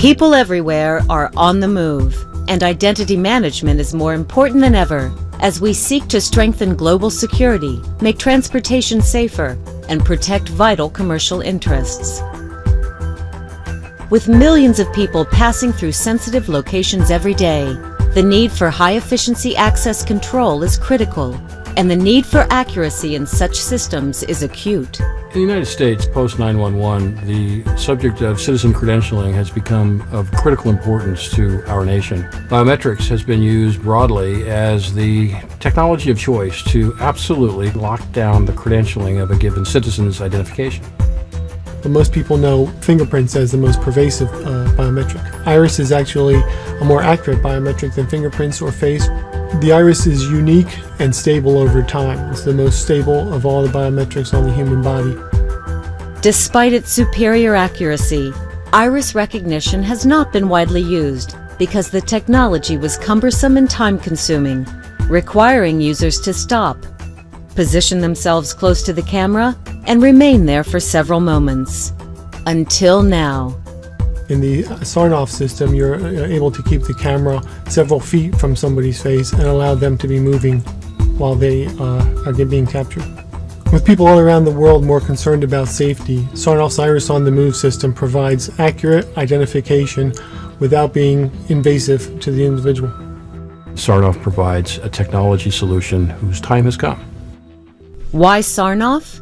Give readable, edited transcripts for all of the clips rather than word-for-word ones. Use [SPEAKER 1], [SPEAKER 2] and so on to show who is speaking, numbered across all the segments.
[SPEAKER 1] People everywhere are on the move, and identity management is more important than ever as we seek to strengthen global security, make transportation safer, and protect vital commercial interests. With millions of people passing through sensitive locations every day, the need for high-efficiency access control is critical, and the need for accuracy in such systems is acute.
[SPEAKER 2] In the United States, post 9/11, the subject of citizen credentialing has become of critical importance to our nation. Biometrics has been used broadly as the technology of choice to absolutely lock down the credentialing of a given citizen's identification.
[SPEAKER 3] But most people know fingerprints as the most pervasive biometric. Iris is actually a more accurate biometric than fingerprints or face. The iris is unique and stable over time. It's the most stable of all the biometrics on the human body.
[SPEAKER 1] Despite its superior accuracy, iris recognition has not been widely used because the technology was cumbersome and time-consuming, requiring users to stop, position themselves close to the camera, and remain there for several moments. Until now.
[SPEAKER 3] In the Sarnoff system, you're able to keep the camera several feet from somebody's face and allow them to be moving while they are being captured. With people all around the world more concerned about safety, Sarnoff's Iris on the Move system provides accurate identification without being invasive to the individual.
[SPEAKER 2] Sarnoff provides a technology solution whose time has come.
[SPEAKER 1] Why Sarnoff?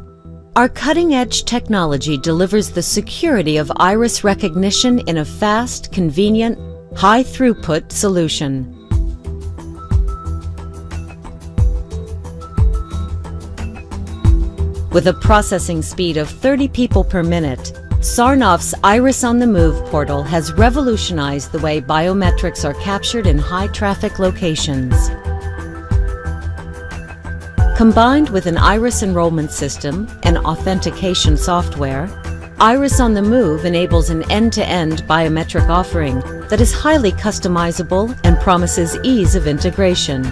[SPEAKER 1] Our cutting-edge technology delivers the security of iris recognition in a fast, convenient, high-throughput solution. With a processing speed of 30 people per minute, Sarnoff's Iris on the Move portal has revolutionized the way biometrics are captured in high-traffic locations. Combined with an iris enrollment system and authentication software, Iris on the Move enables an end-to-end biometric offering that is highly customizable and promises ease of integration.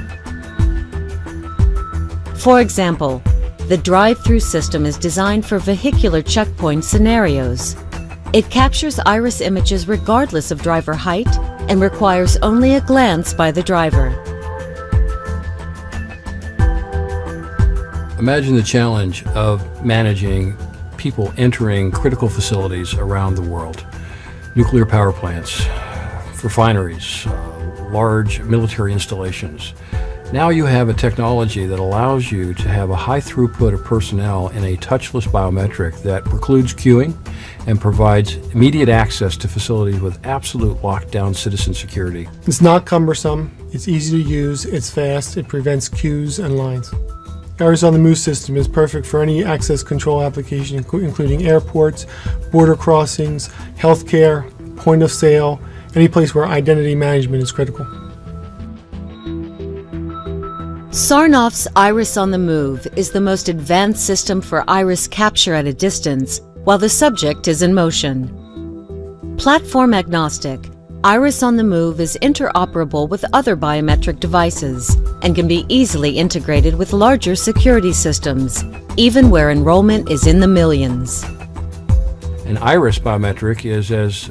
[SPEAKER 1] For example, the drive-through system is designed for vehicular checkpoint scenarios. It captures iris images regardless of driver height and requires only a glance by the driver.
[SPEAKER 2] Imagine the challenge of managing people entering critical facilities around the world. Nuclear power plants, refineries, large military installations. Now you have a technology that allows you to have a high throughput of personnel in a touchless biometric that precludes queuing and provides immediate access to facilities with absolute lockdown citizen security.
[SPEAKER 3] It's not cumbersome, it's easy to use, it's fast, it prevents queues and lines. Iris on the Move system is perfect for any access control application, including airports, border crossings, healthcare, point of sale, any place where identity management is critical.
[SPEAKER 1] Sarnoff's Iris on the Move is the most advanced system for iris capture at a distance while the subject is in motion. Platform agnostic, Iris on the Move is interoperable with other biometric devices and can be easily integrated with larger security systems, even where enrollment is in the millions.
[SPEAKER 2] An iris biometric is as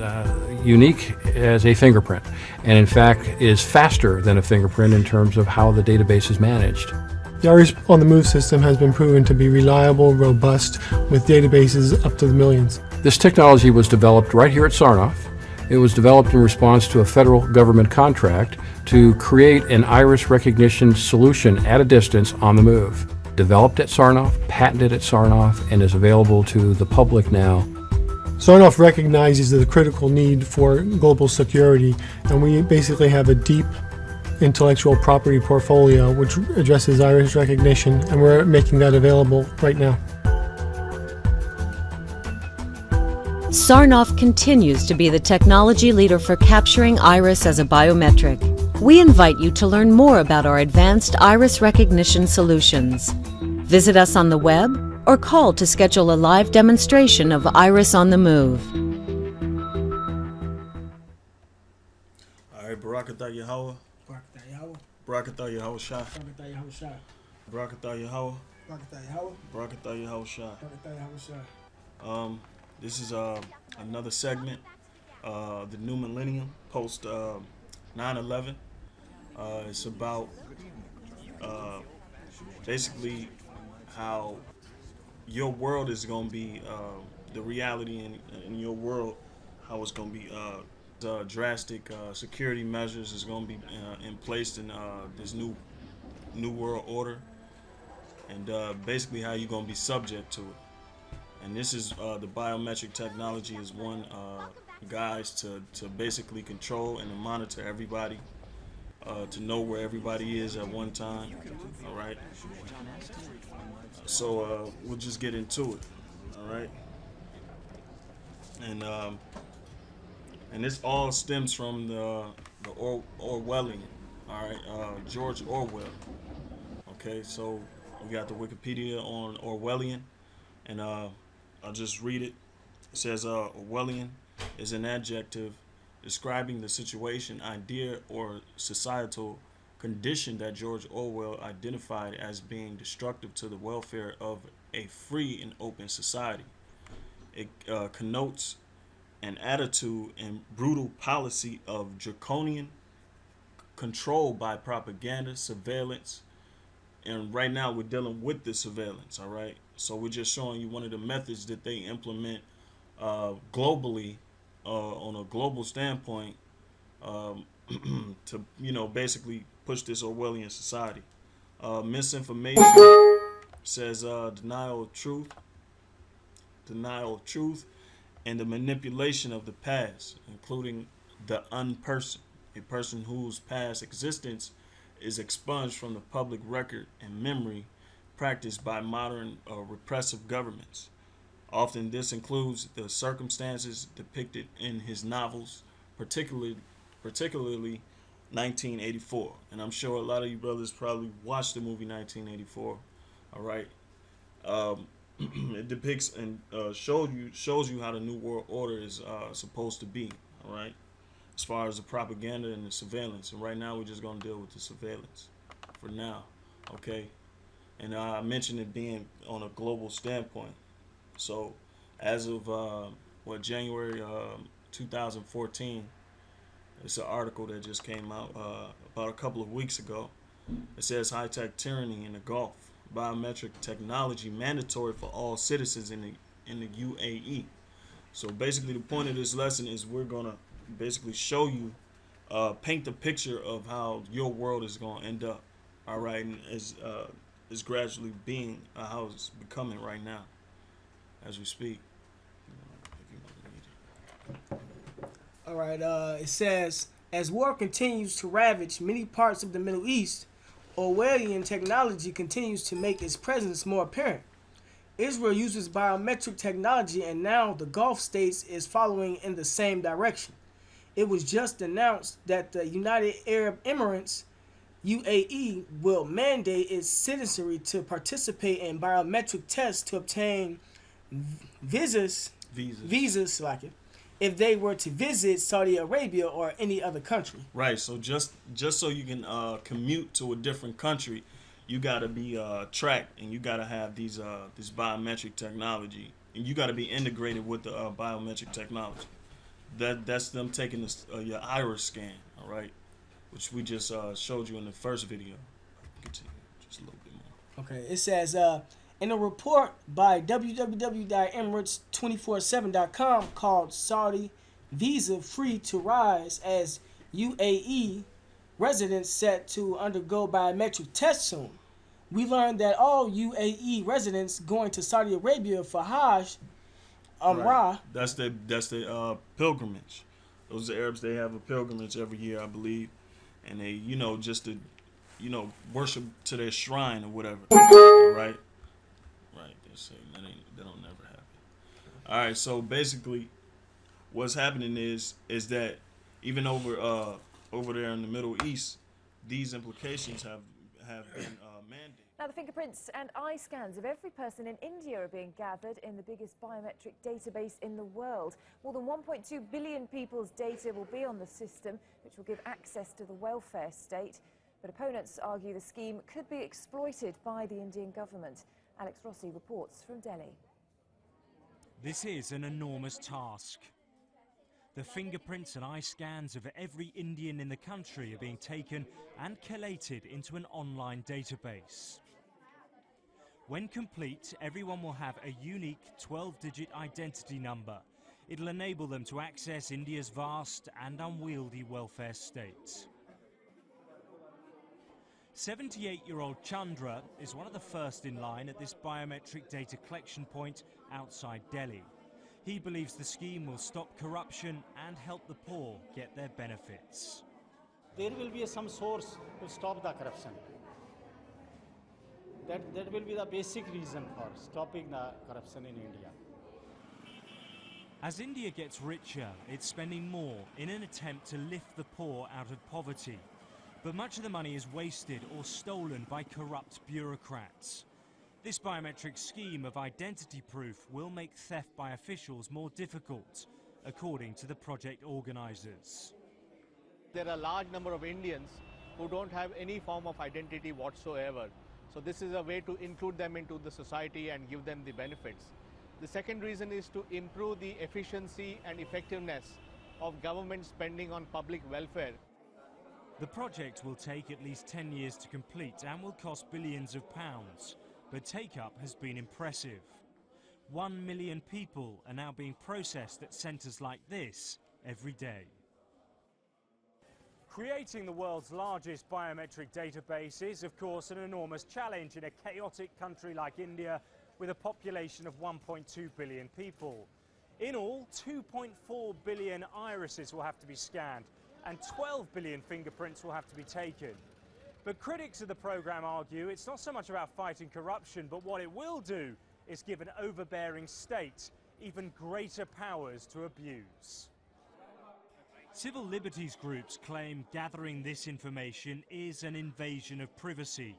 [SPEAKER 2] unique as a fingerprint, and in fact is faster than a fingerprint in terms of how the database is managed.
[SPEAKER 3] The Iris on the Move system has been proven to be reliable, robust, with databases up to the millions.
[SPEAKER 2] This technology was developed right here at Sarnoff. It was developed in response to a federal government contract to create an iris recognition solution at a distance on the move. Developed at Sarnoff, patented at Sarnoff, and is available to the public now.
[SPEAKER 3] Sarnoff recognizes the critical need for global security, and we basically have a deep intellectual property portfolio which addresses iris recognition, and we're making that available right now.
[SPEAKER 1] Sarnoff continues to be the technology leader for capturing iris as a biometric. We invite you to learn more about our advanced iris recognition solutions. Visit us on the web or call to schedule a live demonstration of Iris on the Move.
[SPEAKER 4] All right, Barakatah Yahweh. Barakatah Yahweh Shah. Barakatah Yahweh. Barakatah Yahweh Shah. This is another segment the new Millennium post 9/11. It's about basically how your world is going to be the reality in your world, how it's going to be drastic security measures is going to be in place in this new world order, and basically how you're going to be subject to it. And this is the biometric technology is one guise to basically control and to monitor everybody, to know where everybody is at one time. All right. So we'll just get into it. All right. And this all stems from the Orwellian. All right. George Orwell. Okay. So we got the Wikipedia on Orwellian, and I'll just read it. It says Orwellian is an adjective describing the situation, idea, or societal condition that George Orwell identified as being destructive to the welfare of a free and open society. It connotes an attitude and brutal policy of draconian control by propaganda, surveillance, and right now we're dealing with the surveillance. All right, so we're just showing you one of the methods that they implement globally, on a global standpoint, to basically push this Orwellian society. Misinformation says denial of truth, and the manipulation of the past, including the unperson, a person whose past existence is expunged from the public record and memory, practiced by modern repressive governments. Often this includes the circumstances depicted in his novels, particularly 1984. And I'm sure a lot of you brothers probably watched the movie 1984. All right. It depicts and shows you how the New World Order is supposed to be. All right. As far as the propaganda and the surveillance. And right now we're just going to deal with the surveillance for now. Okay. And I mentioned it being on a global standpoint. So as of January 2014, it's an article that just came out about a couple of weeks ago. It says high-tech tyranny in the Gulf, biometric technology mandatory for all citizens in the UAE. So basically the point of this lesson is we're going to basically show you, paint the picture of how your world is going to end up. All right, and is gradually being how it's becoming right now as we speak.
[SPEAKER 5] All right, it says, as war continues to ravage many parts of the Middle East, Orwellian technology continues to make its presence more apparent. Israel uses biometric technology, and now the Gulf states is following in the same direction. It was just announced that the United Arab Emirates, UAE, will mandate its citizenry to participate in biometric tests to obtain visas like it, if they were to visit Saudi Arabia or any other country.
[SPEAKER 4] Right. So just so you can commute to a different country, you got to be tracked, and you got to have this biometric technology, and you got to be integrated with the biometric technology. That's them taking your iris scan. All right, which we just showed you in the first video. Continue just a little bit more.
[SPEAKER 5] Okay. It says, in a report by www.emirates247.com called Saudi Visa Free to Rise as UAE residents set to undergo biometric tests soon, we learned that all UAE residents going to Saudi Arabia for Hajj, Umrah.
[SPEAKER 4] Right. That's the pilgrimage. Those are Arabs. They have a pilgrimage every year, I believe, and they just to worship to their shrine or whatever. Right. That'll never happen. All right, so basically, what's happening is that even over there in the Middle East, these implications have been mandated.
[SPEAKER 6] Now, the fingerprints and eye scans of every person in India are being gathered in the biggest biometric database in the world. More than 1.2 billion people's data will be on the system, which will give access to the welfare state. But opponents argue the scheme could be exploited by the Indian government. Alex Rossi reports from Delhi.
[SPEAKER 7] This is an enormous task. The fingerprints and eye scans of every Indian in the country are being taken and collated into an online database. When complete, everyone will have a unique 12-digit identity number. It'll enable them to access India's vast and unwieldy welfare state. 78-year-old Chandra is one of the first in line at this biometric data collection point outside Delhi. He believes the scheme will stop corruption and help the poor get their benefits.
[SPEAKER 8] There will be some source to stop the corruption. That will be the basic reason for stopping the corruption in India.
[SPEAKER 7] As India gets richer, it's spending more in an attempt to lift the poor out of poverty. But much of the money is wasted or stolen by corrupt bureaucrats. This biometric scheme of identity proof will make theft by officials more difficult, according to the project organizers.
[SPEAKER 9] There are a large number of Indians who don't have any form of identity whatsoever. So this is a way to include them into the society and give them the benefits. The second reason is to improve the efficiency and effectiveness of government spending on public welfare.
[SPEAKER 7] The project will take at least 10 years to complete and will cost billions of pounds, but take-up has been impressive. 1 million people are now being processed at centres like this every day. Creating the world's largest biometric database is, of course, an enormous challenge in a chaotic country like India with a population of 1.2 billion people. In all, 2.4 billion irises will have to be scanned and 12 billion fingerprints will have to be taken. But critics of the programme argue it's not so much about fighting corruption, but what it will do is give an overbearing state even greater powers to abuse. Civil liberties groups claim gathering this information is an invasion of privacy.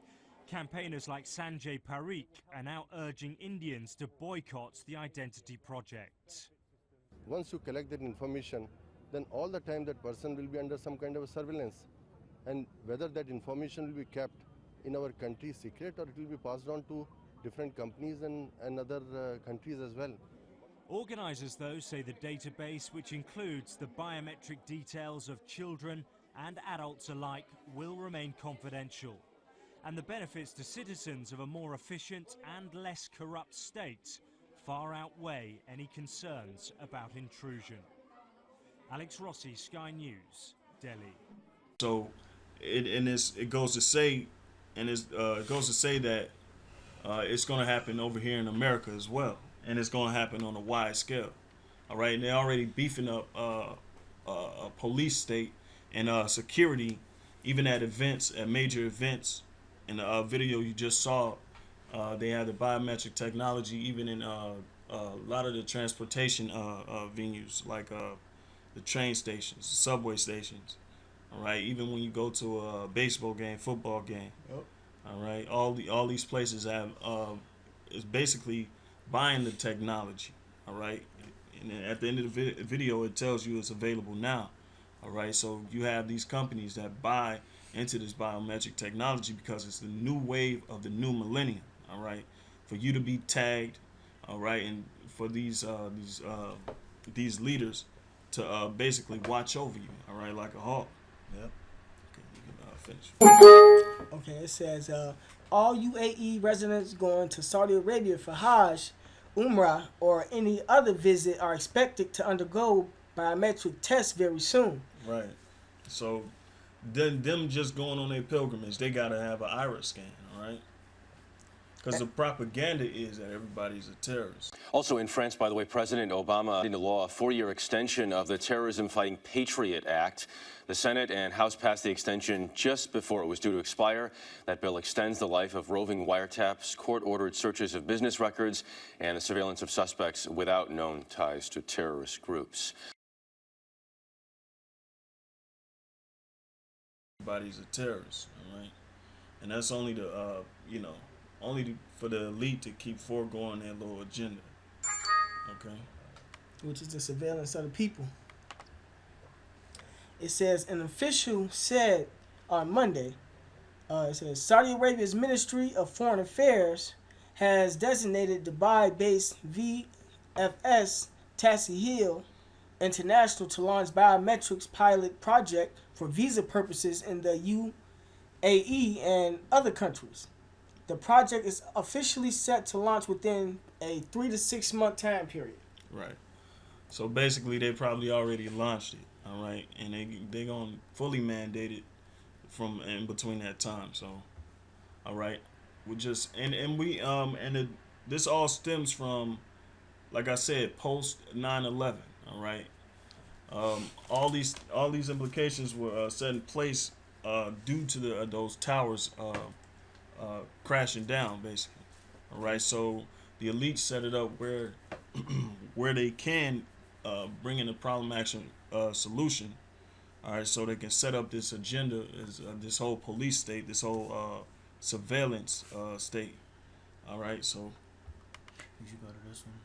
[SPEAKER 7] Campaigners like Sanjay Parikh are now urging Indians to boycott the identity project.
[SPEAKER 10] Once you collect that information, then all the time that person will be under some kind of a surveillance. And whether that information will be kept in our country secret or it will be passed on to different companies and other countries as well.
[SPEAKER 7] Organisers, though, say the database, which includes the biometric details of children and adults alike, will remain confidential. And the benefits to citizens of a more efficient and less corrupt state far outweigh any concerns about intrusion. Alex Rossi, Sky News, Delhi.
[SPEAKER 4] So, it goes to say that it's going to happen over here in America as well, and it's going to happen on a wide scale. All right, and they're already beefing up a police state and security, even at events, at major events. In the video you just saw, they have the biometric technology even in a lot of the transportation venues, like the train stations, the subway stations. All right, even when you go to a baseball game, football game. Yep. All right, all these places have is basically buying the technology. All right, and then at the end of the video, it tells you it's available now. All right, so you have these companies that buy into this biometric technology because it's the new wave of the new millennium. All right, for you to be tagged. All right, and for these leaders to basically watch over you. All right, like a hawk. Yep. Okay, you can finish.
[SPEAKER 5] Okay, it says all UAE residents going to Saudi Arabia for Hajj, Umrah, or any other visit are expected to undergo biometric tests very soon.
[SPEAKER 4] Right. So, them just going on their pilgrimage, they gotta have an iris scan. All right. Because the propaganda is that everybody's a terrorist.
[SPEAKER 11] Also in France, by the way, President Obama into law a 4-year extension of the Terrorism-Fighting Patriot Act. The Senate and House passed the extension just before it was due to expire. That bill extends the life of roving wiretaps, court-ordered searches of business records, and the surveillance of suspects without known ties to terrorist groups.
[SPEAKER 4] Everybody's a terrorist, all right? And that's only the, only for the elite to keep foregoing their little agenda. Okay.
[SPEAKER 5] Which is the surveillance of the people. It says an official said on Monday, it says Saudi Arabia's Ministry of Foreign Affairs has designated Dubai-based VFS Tassie Hill International to launch biometrics pilot project for visa purposes in the UAE and other countries. The project is officially set to launch within a 3 to 6 month time period.
[SPEAKER 4] Right. So basically, they probably already launched it. All right, and they gonna fully mandate it from in between that time. So, all right, we just this all stems from, like I said, post 9/11. All right, all these implications were set in place due to those towers crashing down, basically. All right, so the elites set it up where where they can bring in a problem action solution. All right, so they can set up this agenda, this whole police state, this whole surveillance state. All right, so.
[SPEAKER 12] Did you go to this one?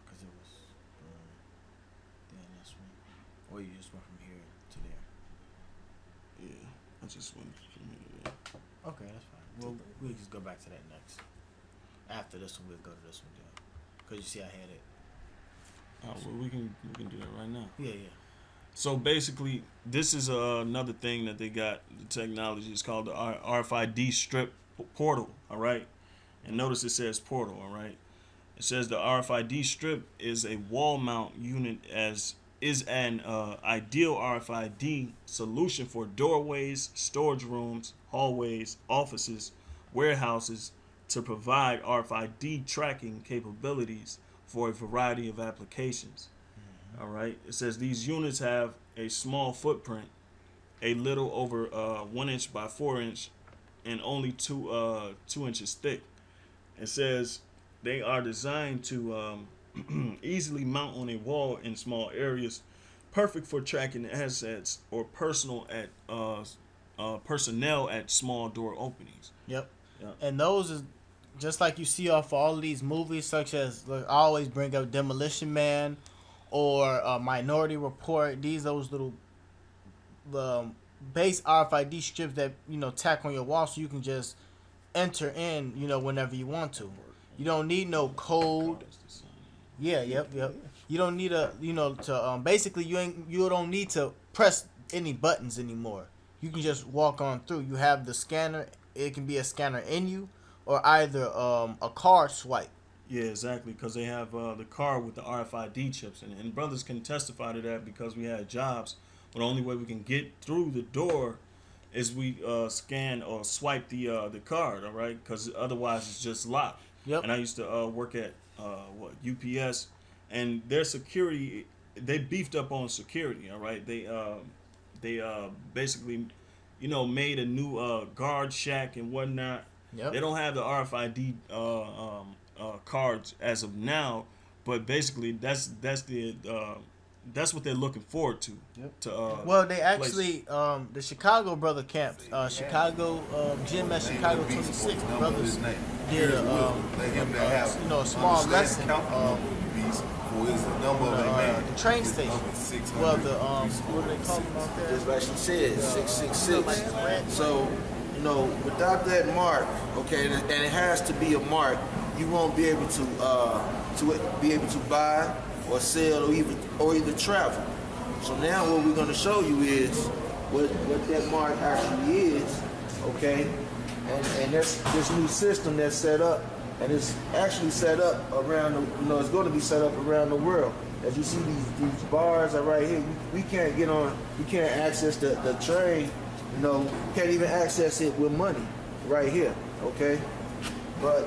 [SPEAKER 12] Because it was then this one, or you just went from here to there.
[SPEAKER 4] Yeah, I just went from here to there.
[SPEAKER 12] Okay, that's fine. We'll just go back to that next. After this one, we'll go to this one then. Because you see, I had it.
[SPEAKER 4] Oh, well, we can do that right now.
[SPEAKER 12] Yeah.
[SPEAKER 4] So basically, this is another thing that they got. The technology is called the RFID strip portal. All right, and notice it says portal. All right, it says the RFID strip is a wall mount unit is an ideal RFID solution for doorways, storage rooms, hallways, offices, warehouses to provide RFID tracking capabilities for a variety of applications. All right. It says these units have a small footprint, a little over 1 inch by 4 inch, and only 2 inches thick. It says they are designed to easily mount on a wall in small areas, perfect for tracking assets or personnel at small door openings.
[SPEAKER 12] Yep. And those is just like you see off all of these movies, such as, like, I always bring up Demolition Man or Minority Report. Those little base RFID strips that tack on your wall, so you can just enter in whenever you want to. You don't need no code. Yeah, yep. You don't need basically you don't need to press any buttons anymore. You can just walk on through. You have the scanner. It can be a scanner in you, or either a card swipe.
[SPEAKER 4] Yeah, exactly, because they have the card with the RFID chips in it. And brothers can testify to that because we had jobs. But the only way we can get through the door is we scan or swipe the card, all right? Because otherwise it's just locked.
[SPEAKER 12] Yep.
[SPEAKER 4] And I used to work at UPS, and their security, they beefed up on security, all right? They basically, made a new guard shack and whatnot.
[SPEAKER 12] Yep.
[SPEAKER 4] They don't have the RFID cards as of now, but basically that's what they're looking forward to.
[SPEAKER 12] Yep. Well, they actually the Chicago brother camps, Chicago gym at Chicago 26. The brothers did a small lesson. The train station. Well, what do they call them out there?
[SPEAKER 13] Just like she said, 666. So, without that mark, okay, and it has to be a mark, you won't be able to buy or sell or even travel. So now what we're going to show you is what that mark actually is, okay? And that's this new system that's set up, and it's actually set up around it's going to be set up around the world. As you see, these bars are right here. We can't get on. We can't access the train. Can't even access it with money right here. Okay, but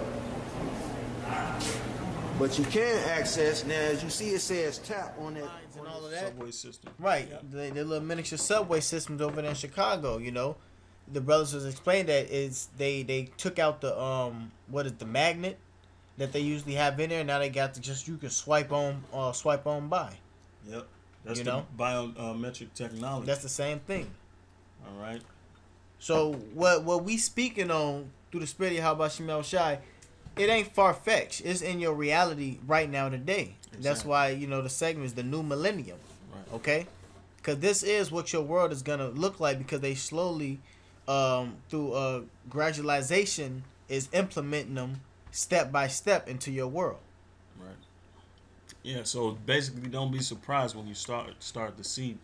[SPEAKER 13] you can access now. As you see, it says tap on that
[SPEAKER 12] and all of that
[SPEAKER 4] subway system.
[SPEAKER 12] Right,
[SPEAKER 4] yeah.
[SPEAKER 12] the little miniature subway systems over there in Chicago. The brothers was explaining that they took out the the magnet that they usually have in there. Now they got you can swipe on by.
[SPEAKER 4] Yep, that's the biometric technology.
[SPEAKER 12] That's the same thing.
[SPEAKER 4] All right.
[SPEAKER 12] So what we speaking on through the spirit of How About Shemel Shai, it ain't far-fetched. It's in your reality right now today. Exactly. That's why, the segment is the new millennium. Right. Okay? Because this is what your world is going to look like, because they slowly, through gradualization, is implementing them step by step into your world.
[SPEAKER 4] Right. Yeah, so basically, don't be surprised when you start to see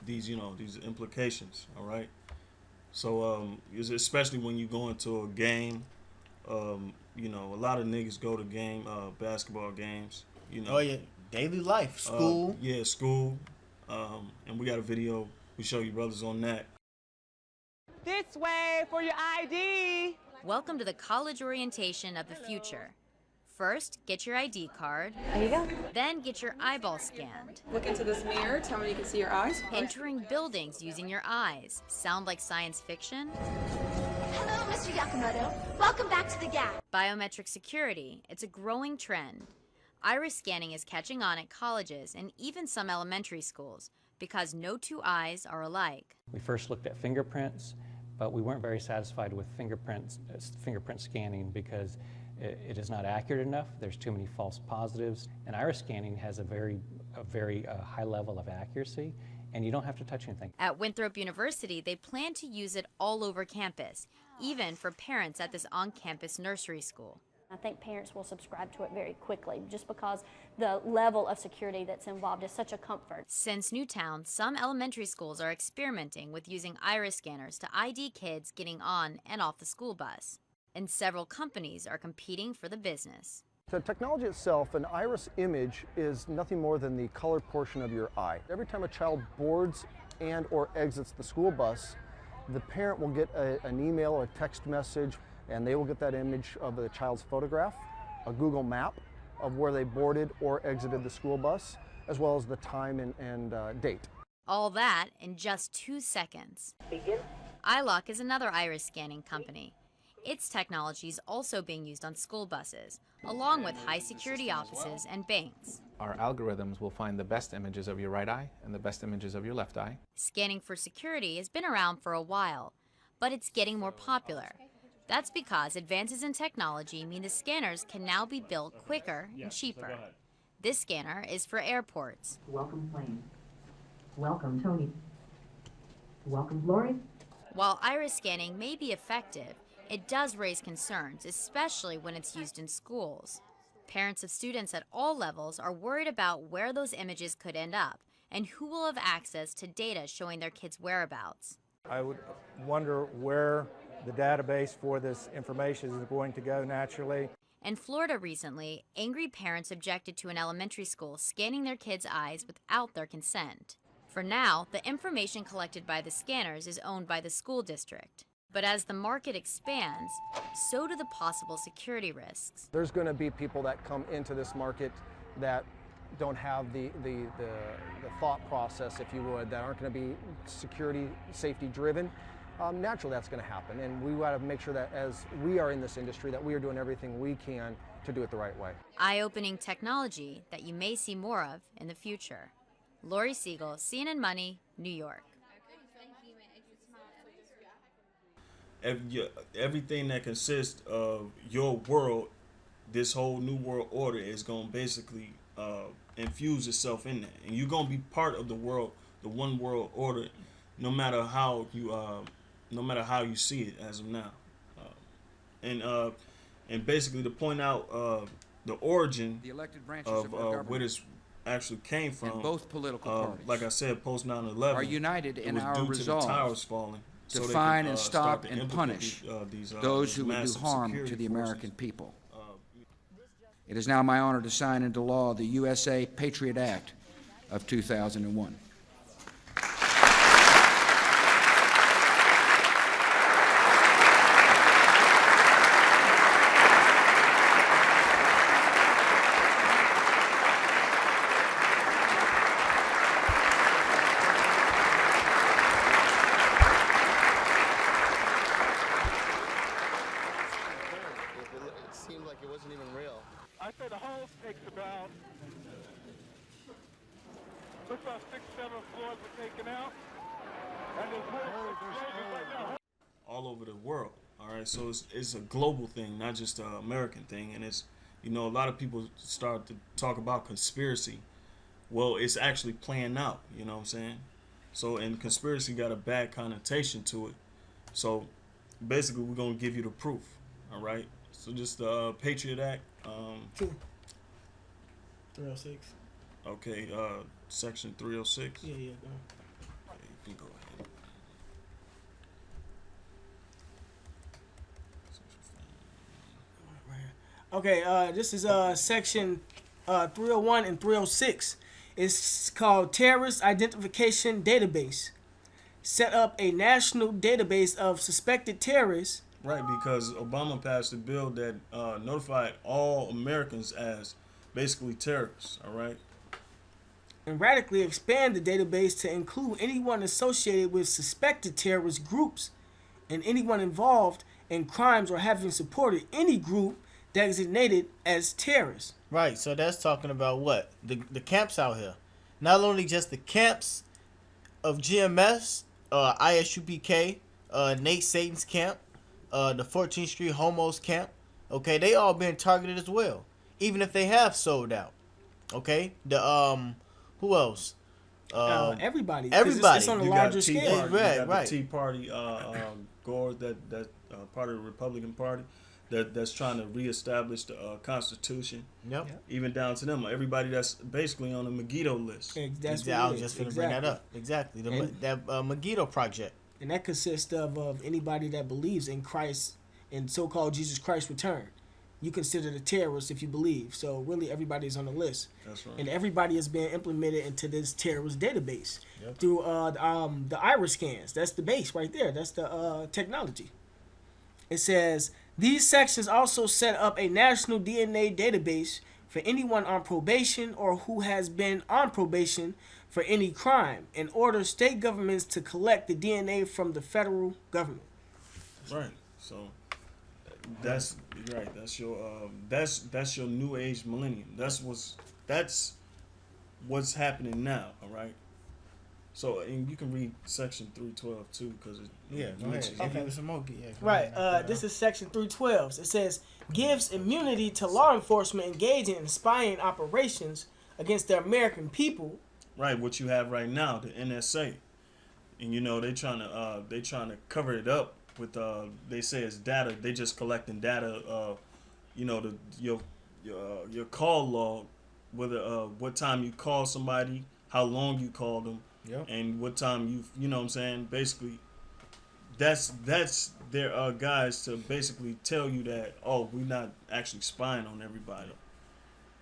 [SPEAKER 4] these these implications. All right. So especially when you go into a game, a lot of niggas go to basketball games.
[SPEAKER 12] Oh yeah, daily life, school.
[SPEAKER 4] Yeah, school. And we got a video. We show you brothers on that.
[SPEAKER 14] This way for your ID.
[SPEAKER 15] Welcome to the college orientation of the future. First, get your ID card.
[SPEAKER 14] There you go.
[SPEAKER 15] Then get your eyeball scanned.
[SPEAKER 14] Look into this mirror. Tell me you can see your eyes.
[SPEAKER 15] Entering buildings using your eyes. Sound like science fiction?
[SPEAKER 16] Hello, Mr. Yakamoto. Welcome back to the Gap.
[SPEAKER 15] Biometric security. It's a growing trend. Iris scanning is catching on at colleges and even some elementary schools because no two eyes are alike.
[SPEAKER 17] We first looked at fingerprints, but we weren't very satisfied with fingerprint scanning because it is not accurate enough. There's too many false positives. And iris scanning has a very high level of accuracy, and you don't have to touch anything.
[SPEAKER 15] At Winthrop University, they plan to use it all over campus, even for parents at this on-campus nursery school.
[SPEAKER 18] I think parents will subscribe to it very quickly just because the level of security that's involved is such a comfort.
[SPEAKER 15] Since Newtown, some elementary schools are experimenting with using iris scanners to ID kids getting on and off the school bus. And several companies are competing for the business.
[SPEAKER 19] The technology itself, an iris image is nothing more than the colored portion of your eye. Every time a child boards and or exits the school bus, the parent will get an email or a text message, and they will get that image of the child's photograph, a Google map of where they boarded or exited the school bus, as well as the time and date.
[SPEAKER 15] All that in just 2 seconds.
[SPEAKER 14] Begin.
[SPEAKER 15] iLock is another iris scanning company. Its technology is also being used on school buses, along with high security offices and banks.
[SPEAKER 20] Our algorithms will find the best images of your right eye and the best images of your left eye.
[SPEAKER 15] Scanning for security has been around for a while, but it's getting more popular. That's because advances in technology mean the scanners can now be built quicker and cheaper. This scanner is for airports.
[SPEAKER 21] Welcome, plane. Welcome, Tony. Welcome, Lori.
[SPEAKER 15] While iris scanning may be effective, it does raise concerns, especially when it's used in schools. Parents of students at all levels are worried about where those images could end up and who will have access to data showing their kids' whereabouts.
[SPEAKER 22] I would wonder where the database for this information is going to go naturally.
[SPEAKER 15] In Florida recently, angry parents objected to an elementary school scanning their kids' eyes without their consent. For now, the information collected by the scanners is owned by the school district. But as the market expands, so do the possible security risks.
[SPEAKER 19] There's going to be people that come into this market that don't have the thought process, if you would, that aren't going to be security, safety driven. Naturally, that's going to happen, and we got to make sure that as we are in this industry, that we are doing everything we can to do it the right way.
[SPEAKER 15] Eye-opening technology that you may see more of in the future. Lori Siegel, CNN Money, New York.
[SPEAKER 4] Everything that consists of your world, this whole new world order is going to basically infuse itself in that, and you're going to be part of the world, the one world order, no matter how you see it as of now. And basically to point out the origin of where this actually came from.
[SPEAKER 23] And both political parties,
[SPEAKER 4] like I said, post 9/11,
[SPEAKER 23] are united in our
[SPEAKER 4] due to
[SPEAKER 23] resolve
[SPEAKER 4] the towers falling,
[SPEAKER 23] to
[SPEAKER 4] so
[SPEAKER 23] find
[SPEAKER 4] can,
[SPEAKER 23] and stop and
[SPEAKER 4] implement
[SPEAKER 23] punish
[SPEAKER 4] these
[SPEAKER 23] those who would do
[SPEAKER 4] massive
[SPEAKER 23] harm
[SPEAKER 4] security
[SPEAKER 23] to the
[SPEAKER 4] forces.
[SPEAKER 23] American people. It is now my honor to sign into law the USA Patriot Act of 2001.
[SPEAKER 24] I say the whole takes about, looks like 6, 7 floors were taken out, and there's more explosions right now.
[SPEAKER 4] All over the world. All right, so it's a global thing, not just an American thing. And it's, a lot of people start to talk about conspiracy. Well, it's actually playing out. You know what I'm saying? So, and conspiracy got a bad connotation to it. So, basically, we're gonna give you the proof. All right. So, just the Patriot Act.
[SPEAKER 5] 306.
[SPEAKER 4] Okay, section 306.
[SPEAKER 5] Yeah, yeah.
[SPEAKER 4] Okay, you can go ahead.
[SPEAKER 5] Okay, this is section 301 and 306. It's called Terrorist Identification Database. Set up a national database of suspected terrorists.
[SPEAKER 4] Right, because Obama passed a bill that notified all Americans as basically terrorists. All right.
[SPEAKER 5] And radically expand the database to include anyone associated with suspected terrorist groups and anyone involved in crimes or having supported any group designated as terrorists.
[SPEAKER 12] Right, so that's talking about what? The camps out here. Not only just the camps of GMS, ISUPK, Nate Satan's camp, the 14th Street Homos camp. Okay, they all been targeted as well, even if they have sold out. Okay, the who else?
[SPEAKER 5] Everybody.
[SPEAKER 12] Everybody.
[SPEAKER 5] It's on a
[SPEAKER 4] You
[SPEAKER 5] larger
[SPEAKER 4] got Tea
[SPEAKER 5] scale.
[SPEAKER 4] Party,
[SPEAKER 12] Right,
[SPEAKER 4] you got
[SPEAKER 12] right.
[SPEAKER 4] the Tea Party, Gore, that part of the Republican Party, that's trying to reestablish the Constitution.
[SPEAKER 12] Yep.
[SPEAKER 4] Even down to them, everybody that's basically on the Megiddo list.
[SPEAKER 5] That's
[SPEAKER 12] I
[SPEAKER 5] what
[SPEAKER 12] was
[SPEAKER 5] it
[SPEAKER 12] just
[SPEAKER 5] is.
[SPEAKER 12] going to bring that up. Exactly. That Megiddo Project.
[SPEAKER 5] And that consists of anybody that believes in Christ and so-called Jesus Christ return. You consider the terrorist if you believe. So really everybody's on the list.
[SPEAKER 4] That's right.
[SPEAKER 5] And everybody is being implemented into this terrorist database
[SPEAKER 4] Yep.
[SPEAKER 5] through the iris scans. That's the base right there. That's the technology. It says, these sections also set up a national DNA database for anyone on probation or who has been on probation for any crime and order state governments to collect the DNA from the federal government.
[SPEAKER 4] Right. So that's right. That's your that's your new age millennium. That's what's happening now. All right. So and you can read section 312 too, because it mentions
[SPEAKER 5] Right. This is section 312. It says gives immunity to law enforcement engaging in spying operations against the American people.
[SPEAKER 4] Right, what you have right now, the NSA, and you know they trying to cover it up with they say it's data. They just collecting data. You know your call log, whether what time you call somebody, how long you called them, and what time you know what I'm saying. Basically, that's their guys to basically tell you that we're not actually spying on everybody.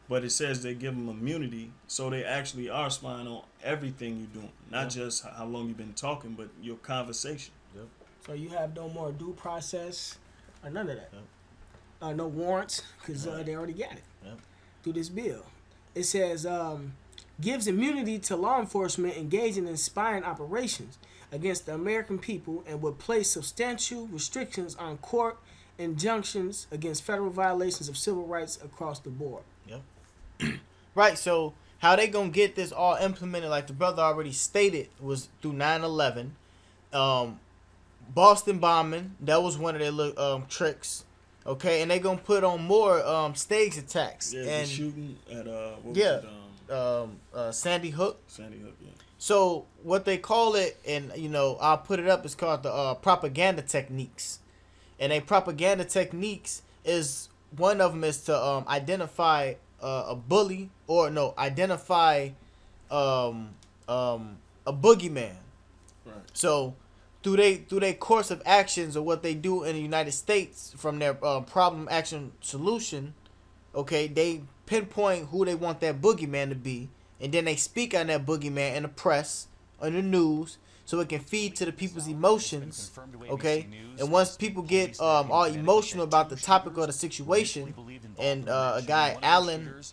[SPEAKER 4] But it says they give them immunity, so they actually are spying on everything you're doing, not just how long you've been talking, but your conversation.
[SPEAKER 12] Yep.
[SPEAKER 5] So you have no more due process or none of that. No warrants, because they already got it through this bill. It says gives immunity to law enforcement engaging in spying operations against the American people and would place substantial restrictions on court injunctions against federal violations of civil rights across the board.
[SPEAKER 12] Yep. Right, so how they gonna get this all implemented, like the brother already stated, was through 9/11. Boston bombing, that was one of their tricks. Okay, and they gonna put on more stage attacks.
[SPEAKER 4] Yeah,
[SPEAKER 12] and
[SPEAKER 4] the shooting at
[SPEAKER 12] Sandy Hook.
[SPEAKER 4] Sandy Hook, yeah.
[SPEAKER 12] So what they call it, and I'll put it up, it's called the propaganda techniques. And a propaganda techniques is one of them is to identify a bully identify a boogeyman.
[SPEAKER 4] Right.
[SPEAKER 12] So through they course of actions or what they do in the United States from their problem action solution, okay, they pinpoint who they want that boogeyman to be, and then they speak on that boogeyman in the press, on the news, so it can feed to the people's emotions, okay? And once people get all emotional about the topic of the situation, and a guy, Alan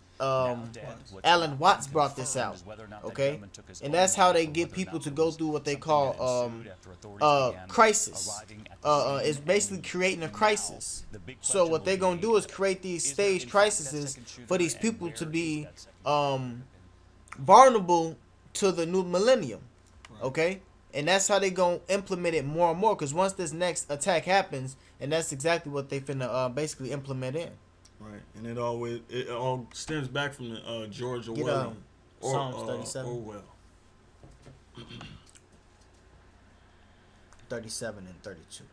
[SPEAKER 12] Watts brought this out, okay? And that's how they get people to go through what they call crisis. It's basically creating a crisis. So what they're going to do is create these staged crises for these people to be vulnerable to the new millennium, okay? And that's how they gonna implement it more and more. Because once this next attack happens, and that's exactly what they finna basically implement in.
[SPEAKER 4] Right, and it all stems back from the George Orwell.
[SPEAKER 12] Psalms 37.
[SPEAKER 4] Orwell.
[SPEAKER 12] 37 and 32.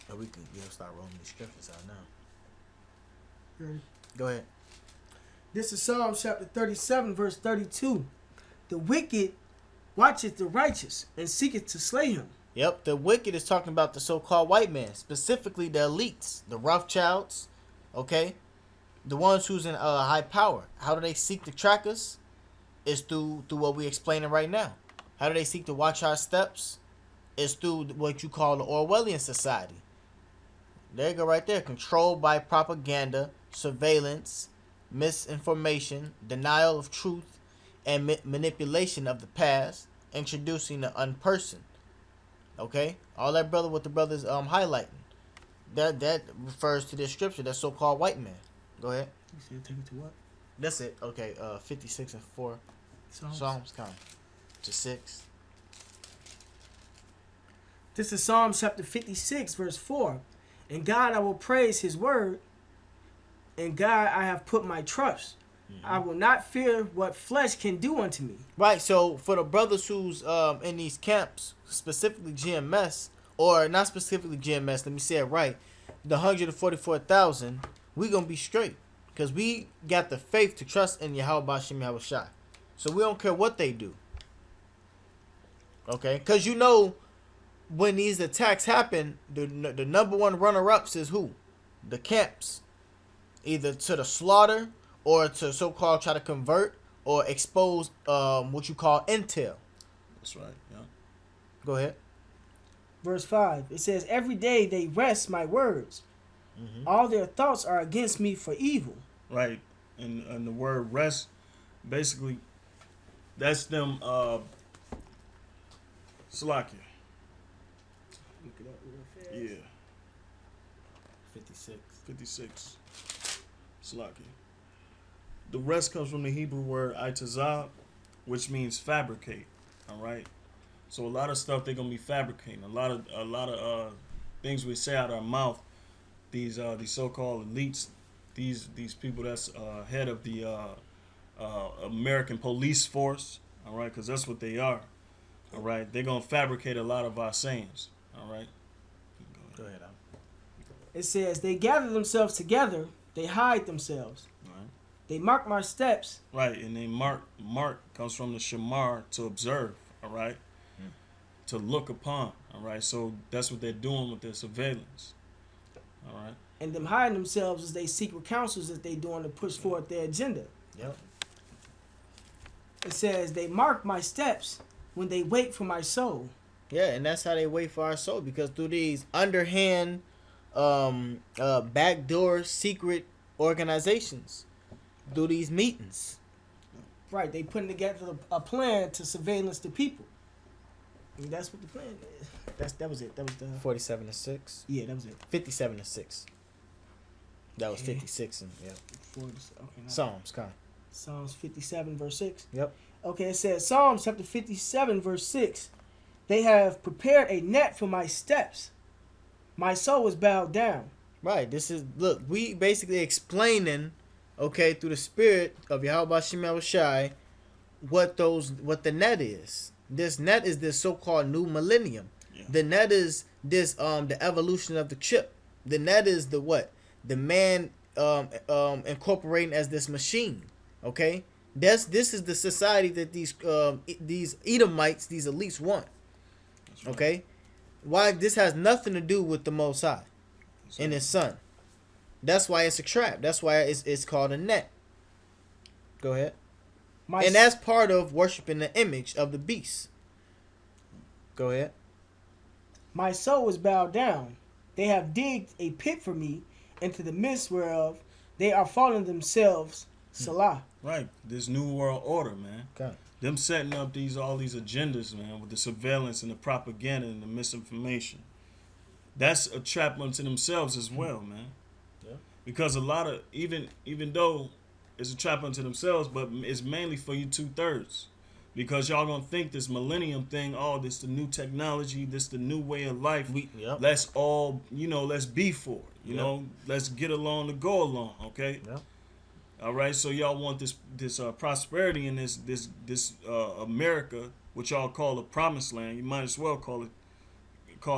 [SPEAKER 12] But we can start rolling these scriptures out now. Go ahead.
[SPEAKER 5] This is Psalm chapter 37, verse 32. The wicked watcheth the righteous and seeketh to slay him.
[SPEAKER 12] Yep, the wicked is talking about the so-called white man, specifically the elites, the Rothschilds, okay? The ones who's in high power. How do they seek to track us? It's through what we're explaining right now. How do they seek to watch our steps? It's through what you call the Orwellian society. There you go right there. Controlled by propaganda, surveillance, misinformation, denial of truth, and manipulation of the past, introducing the unperson. Okay? All that, brother, what the brother's highlighting. That refers to this scripture, that so-called white man. Go ahead.
[SPEAKER 5] You said take it to what?
[SPEAKER 12] That's it. Okay, 56 and 4. Psalms come to 6.
[SPEAKER 5] This is Psalm chapter 56, verse 4. In God I will praise his word. In God I have put my trust. I will not fear what flesh can do unto me.
[SPEAKER 12] Right, so for the brothers who's in these camps, specifically GMS, or not specifically GMS, let me say it right, the 144,000, we going to be straight. Because we got the faith to trust in Yahweh Bashim Yahweh Shai. So we don't care what they do. Okay? Because you know, when these attacks happen, the number one runner-ups is who? The camps. Either to the slaughter, or to so-called try to convert, or expose what you call intel.
[SPEAKER 4] That's right, yeah.
[SPEAKER 12] Go ahead.
[SPEAKER 5] Verse 5. It says, every day they wrest my words. All their thoughts are against me for evil.
[SPEAKER 4] Right. And the word rest, basically, that's them, Salakia.
[SPEAKER 5] Look it up real fast.
[SPEAKER 4] Yeah.
[SPEAKER 12] 56.
[SPEAKER 4] Salakia. The rest comes from the Hebrew word itazab, which means fabricate. All right. So a lot of stuff they're gonna be fabricating. A lot of things we say out of our mouth. These so-called elites, these people that's head of the American police force. All right, because that's what they are. All right, they're gonna fabricate a lot of our sayings. All right.
[SPEAKER 12] Go ahead.
[SPEAKER 5] It says, they gather themselves together, they hide themselves.
[SPEAKER 4] Right.
[SPEAKER 5] They mark my steps.
[SPEAKER 4] Right, and they mark comes from the shamar, to observe. All right. To look upon. All right. So that's what they're doing with their surveillance. All right.
[SPEAKER 5] And them hiding themselves as they secret councils that they doing to push forward their agenda.
[SPEAKER 12] Yep.
[SPEAKER 5] It says, they mark my steps when they wait for my soul.
[SPEAKER 12] Yeah, and that's how they wait for our soul, because through these underhand, backdoor secret organizations, through these meetings.
[SPEAKER 5] Right, they putting together a plan to surveillance the people. And that's what the plan is. That was it. That was the
[SPEAKER 12] 47 and 6.
[SPEAKER 5] Yeah, that was it.
[SPEAKER 12] 57 and 6. That was 56 and yeah.
[SPEAKER 5] 40, okay,
[SPEAKER 12] Psalms, come.
[SPEAKER 5] Psalms 57 verse 6.
[SPEAKER 12] Yep.
[SPEAKER 5] Okay, it says Psalms chapter 57 verse 6. They have prepared a net for my steps. My soul is bowed down.
[SPEAKER 12] Right. This is, look, we basically explaining, okay, through the spirit of Yahweh Bashim Yahweh Shai, what the net is. This net is this so-called new millennium. Yeah. The net is this the evolution of the chip. The net is the what? The man incorporating as this machine. Okay? This is the society that these Edomites, these elites want. Right. Okay? Why this has nothing to do with the Most High and his son. That's why it's a trap. That's why it's called a net. Go ahead. And that's part of worshiping the image of the beast. Go ahead.
[SPEAKER 5] My soul is bowed down. They have digged a pit for me, into the midst whereof they are falling themselves. Salah.
[SPEAKER 4] Right. This new world order, man.
[SPEAKER 12] Okay.
[SPEAKER 4] Them setting up all these agendas, man, with the surveillance and the propaganda and the misinformation. That's a trap unto themselves as well, man.
[SPEAKER 12] Yeah.
[SPEAKER 4] Because a lot of, even though it's a trap unto themselves, but it's mainly for you 2/3. Because y'all gonna think this millennium thing, this the new technology, this the new way of life. Let's all, let's be for it. You know, let's get along to go along, okay?
[SPEAKER 12] Yeah.
[SPEAKER 4] All right, so y'all want this prosperity in this America, which y'all call the promised land. You might as well call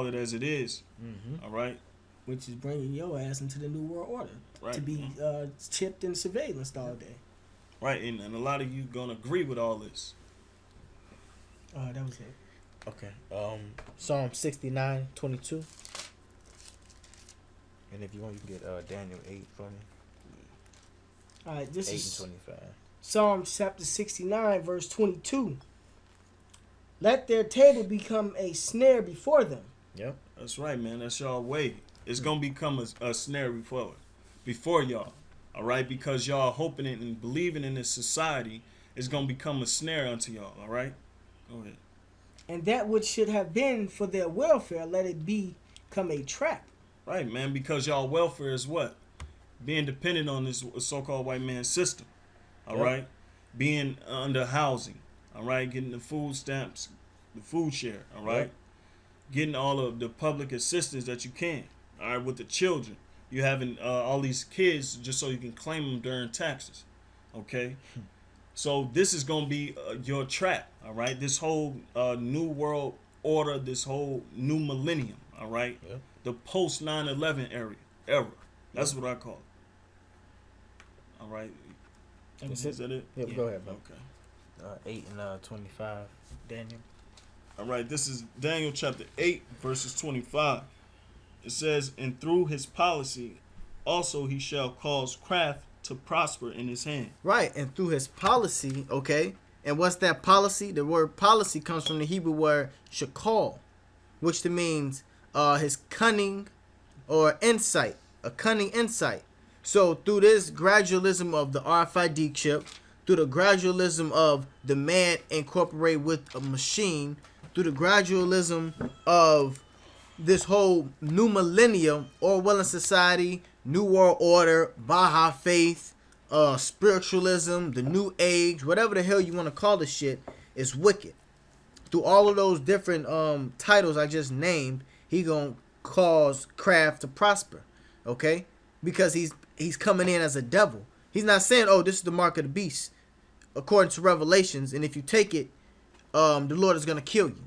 [SPEAKER 4] it as it is.
[SPEAKER 12] Mm-hmm.
[SPEAKER 4] All right,
[SPEAKER 5] which is bringing your ass into the new world order.
[SPEAKER 4] Right.
[SPEAKER 5] to be chipped and surveillanced all day.
[SPEAKER 4] Right, and a lot of you gonna agree with all this.
[SPEAKER 5] That was it.
[SPEAKER 12] Okay. Psalm 69:22. And if you want, you can get Daniel 8 for me.
[SPEAKER 5] All right, this
[SPEAKER 12] 8
[SPEAKER 5] is
[SPEAKER 12] and 25.
[SPEAKER 5] Psalm chapter 69, verse 22. Let their table become a snare before them.
[SPEAKER 12] Yep.
[SPEAKER 4] That's right, man. That's y'all way. It's gonna become a snare before y'all. All right, because y'all hoping it and believing in this society is gonna become a snare unto y'all. All right, go ahead.
[SPEAKER 5] And that which should have been for their welfare, let it become a trap.
[SPEAKER 4] Right, man. Because y'all welfare is what? Being dependent on this so-called white man system. All right, being under housing. All right, getting the food stamps, the food share. All right, getting all of the public assistance that you can. All right, with the children. You having all these kids just so you can claim them during taxes, okay? So this is gonna be your trap, all right? This whole new world order, this whole new millennium, all right?
[SPEAKER 12] Yep.
[SPEAKER 4] The post 9/11 era. That's what I call it. All right.
[SPEAKER 12] That's
[SPEAKER 4] Is that it?
[SPEAKER 12] Yeah, go ahead, bro.
[SPEAKER 4] Okay.
[SPEAKER 12] 8 and 25. Daniel.
[SPEAKER 4] All right. This is Daniel chapter 8, verses 25. It says, and through his policy, also he shall cause craft to prosper in his hand.
[SPEAKER 12] Right, and through his policy, okay? And what's that policy? The word policy comes from the Hebrew word shakal, which means his cunning or insight, a cunning insight. So through this gradualism of the RFID chip, through the gradualism of the man incorporated with a machine, through the gradualism of this whole new millennium, Orwell society, new world order, Baha'i faith, spiritualism, the new age, whatever the hell you want to call this shit, is wicked. Through all of those different titles I just named, he gonna cause craft to prosper, okay? Because he's coming in as a devil. He's not saying, oh, this is the mark of the beast, according to Revelations, and if you take it, the Lord is gonna kill you.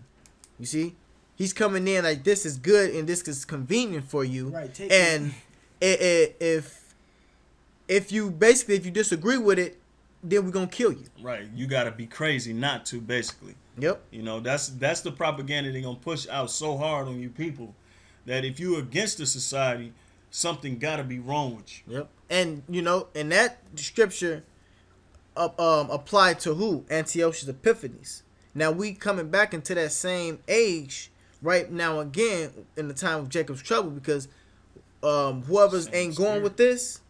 [SPEAKER 12] You see? He's coming in like this is good and this is convenient for you.
[SPEAKER 5] Right,
[SPEAKER 12] and if you disagree with it, then we're gonna kill you.
[SPEAKER 4] Right. You gotta be crazy not to, basically.
[SPEAKER 12] Yep.
[SPEAKER 4] You know, that's the propaganda they're gonna push out so hard on you people that if you're against the society, something gotta be wrong with you.
[SPEAKER 12] Yep. And you know, and that scripture applied to who? Antiochus Epiphanes. Now we coming back into that same age right now again in the time of Jacob's trouble, because whoever's ain't going with this,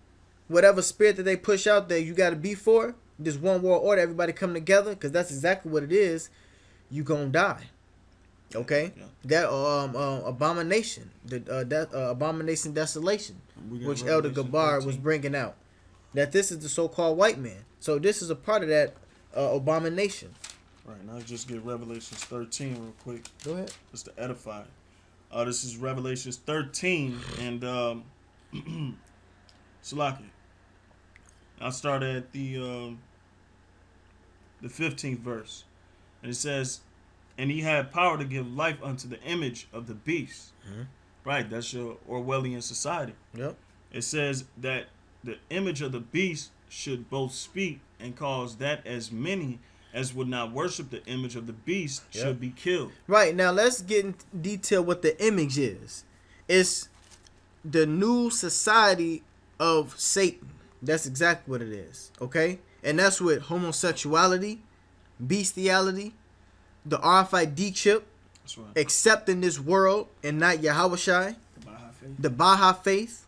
[SPEAKER 12] whatever spirit that they push out there, you got to be for this one world order. Everybody come together, because that's exactly what it is. You gonna die. Okay, that abomination, that abomination desolation, which Elder Gabar was bringing out, that this is the so-called white man. So this is a part of that abomination.
[SPEAKER 4] Right, now just get Revelations 13 real quick.
[SPEAKER 12] Go ahead.
[SPEAKER 4] Just to edify. This is Revelations 13 and Salaki. I'll start at the 15th verse. And it says, and he had power to give life unto the image of the beast.
[SPEAKER 12] Mm-hmm.
[SPEAKER 4] Right, that's your Orwellian society.
[SPEAKER 12] Yep.
[SPEAKER 4] It says that the image of the beast should both speak and cause that as many as would not worship the image of the beast should be killed.
[SPEAKER 12] Right, now let's get in detail what the image is. It's the new society of Satan. That's exactly what it is, okay? And that's with homosexuality, bestiality, the RFID chip,
[SPEAKER 4] that's right,
[SPEAKER 12] accepting this world and not Yahushai, the Baha'i faith.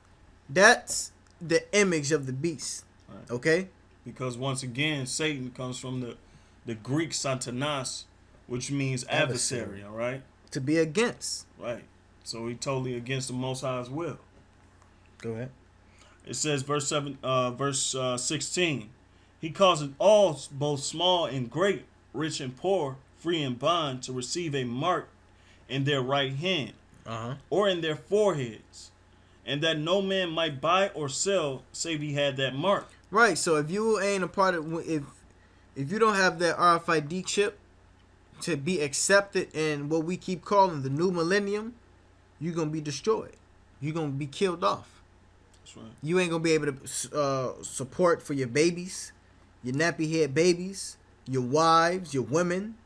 [SPEAKER 12] That's the image of the beast,
[SPEAKER 4] right,
[SPEAKER 12] okay?
[SPEAKER 4] Because once again, Satan comes from the Greek Satanas, which means adversary, all right?
[SPEAKER 12] To be against.
[SPEAKER 4] Right. So he totally against the Most High's will.
[SPEAKER 12] Go ahead.
[SPEAKER 4] It says, verse 16, he causes all, both small and great, rich and poor, free and bond, to receive a mark in their right hand or in their foreheads, and that no man might buy or sell save he had that mark.
[SPEAKER 12] Right. So if you ain't a part of, if you don't have that RFID chip to be accepted in what we keep calling the new millennium, you're going to be destroyed. You're going to be killed off.
[SPEAKER 4] That's right.
[SPEAKER 12] You ain't gonna be able to support for your babies, your nappy head babies, your wives, your women,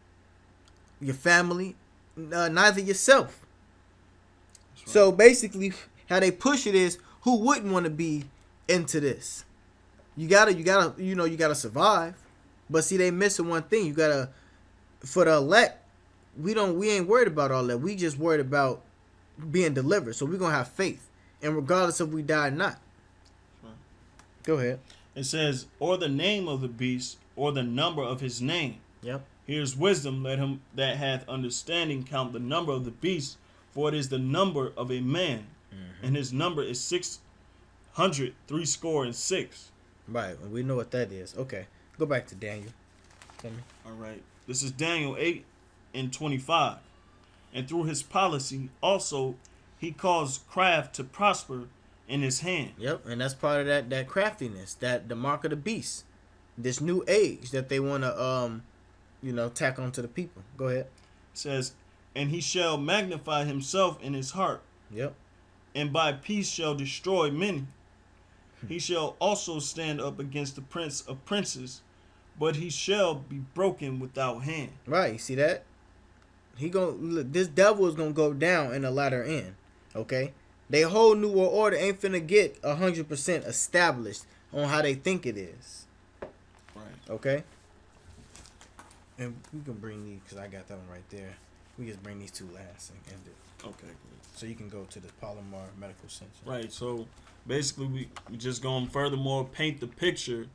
[SPEAKER 12] your family, neither yourself. Right. So basically, how they push it is, who wouldn't want to be into this? You gotta survive. But see, they missing one thing. You gotta, for the elect, we ain't worried about all that. We just worried about being delivered. So we're gonna have faith, and regardless if we die or not.
[SPEAKER 4] Right.
[SPEAKER 12] Go ahead.
[SPEAKER 4] It says, or the name of the beast, or the number of his name.
[SPEAKER 12] Yep.
[SPEAKER 4] Here's wisdom, let him that hath understanding count the number of the beast, for it is the number of a man, and his number is 666.
[SPEAKER 12] Right, we know what that is. Okay, go back to Daniel. Tell me.
[SPEAKER 4] All right, this is Daniel 8:25, and through his policy also he caused craft to prosper in his hand.
[SPEAKER 12] Yep, and that's part of that craftiness, that the mark of the beast, this new age that they want to tack onto the people. Go ahead.
[SPEAKER 4] It says, and he shall magnify himself in his heart.
[SPEAKER 12] Yep.
[SPEAKER 4] And by peace shall destroy many. He shall also stand up against the prince of princes, but he shall be broken without hand.
[SPEAKER 12] Right, you see that? This devil is gonna go down in the latter end. Okay, they whole new world order ain't finna get 100% established on how they think it is.
[SPEAKER 4] Right.
[SPEAKER 12] Okay. And we can bring these, because I got that one right there. We just bring these two last and end it.
[SPEAKER 4] Okay, good.
[SPEAKER 12] So you can go to the Palomar Medical Center.
[SPEAKER 4] Right. So basically, we just going to furthermore paint the picture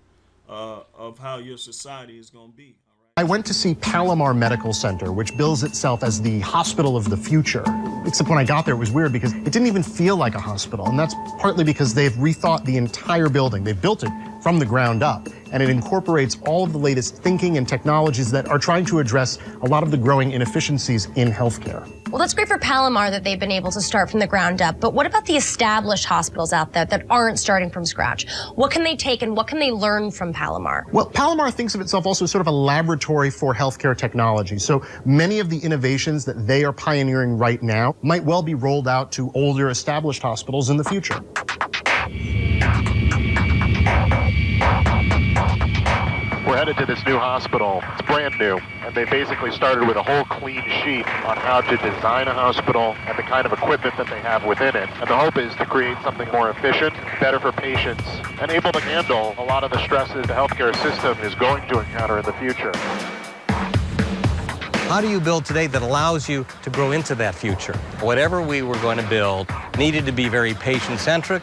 [SPEAKER 4] of how your society is going to be.
[SPEAKER 1] I went to see Palomar Medical Center, which bills itself as the hospital of the future. Except when I got there, it was weird because it didn't even feel like a hospital. And that's partly because they've rethought the entire building. They've built it from the ground up. And it incorporates all of the latest thinking and technologies that are trying to address a lot of the growing inefficiencies in healthcare.
[SPEAKER 2] Well, that's great for Palomar that they've been able to start from the ground up. But what about the established hospitals out there that aren't starting from scratch? What can they take and what can they learn from Palomar?
[SPEAKER 1] Well, Palomar thinks of itself also as sort of a laboratory for healthcare technology. So many of the innovations that they are pioneering right now might well be rolled out to older established hospitals in the future.
[SPEAKER 3] We're headed to this new hospital. It's brand new, and they basically started with a whole clean sheet on how to design a hospital and the kind of equipment that they have within it. And the hope is to create something more efficient, better for patients, and able to handle a lot of the stresses the healthcare system is going to encounter in the future.
[SPEAKER 6] How do you build today that allows you to grow into that future? Whatever we were going to build needed to be very patient-centric,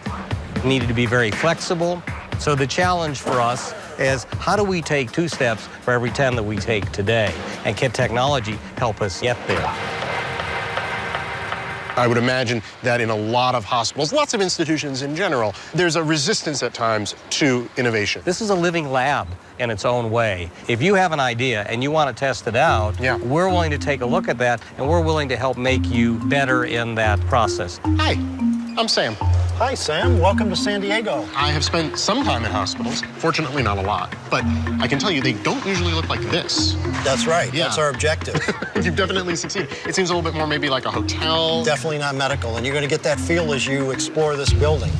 [SPEAKER 6] needed to be very flexible. So the challenge for us is how do we take 2 steps for every 10 that we take today? And can technology help us get there?
[SPEAKER 1] I would imagine that in a lot of hospitals, lots of institutions in general, there's a resistance at times to innovation.
[SPEAKER 6] This is a living lab in its own way. If you have an idea and you want to test it out, we're willing to take a look at that, and we're willing to help make you better in that process.
[SPEAKER 1] Hi, I'm Sam.
[SPEAKER 25] Hi, Sam. Welcome to San Diego.
[SPEAKER 1] I have spent some time in hospitals, fortunately not a lot, but I can tell you they don't usually look like this.
[SPEAKER 25] That's right. Yeah. That's our objective.
[SPEAKER 1] You've definitely succeeded. It seems a little bit more maybe like a hotel.
[SPEAKER 25] Definitely not medical, and you're going to get that feel as you explore this building.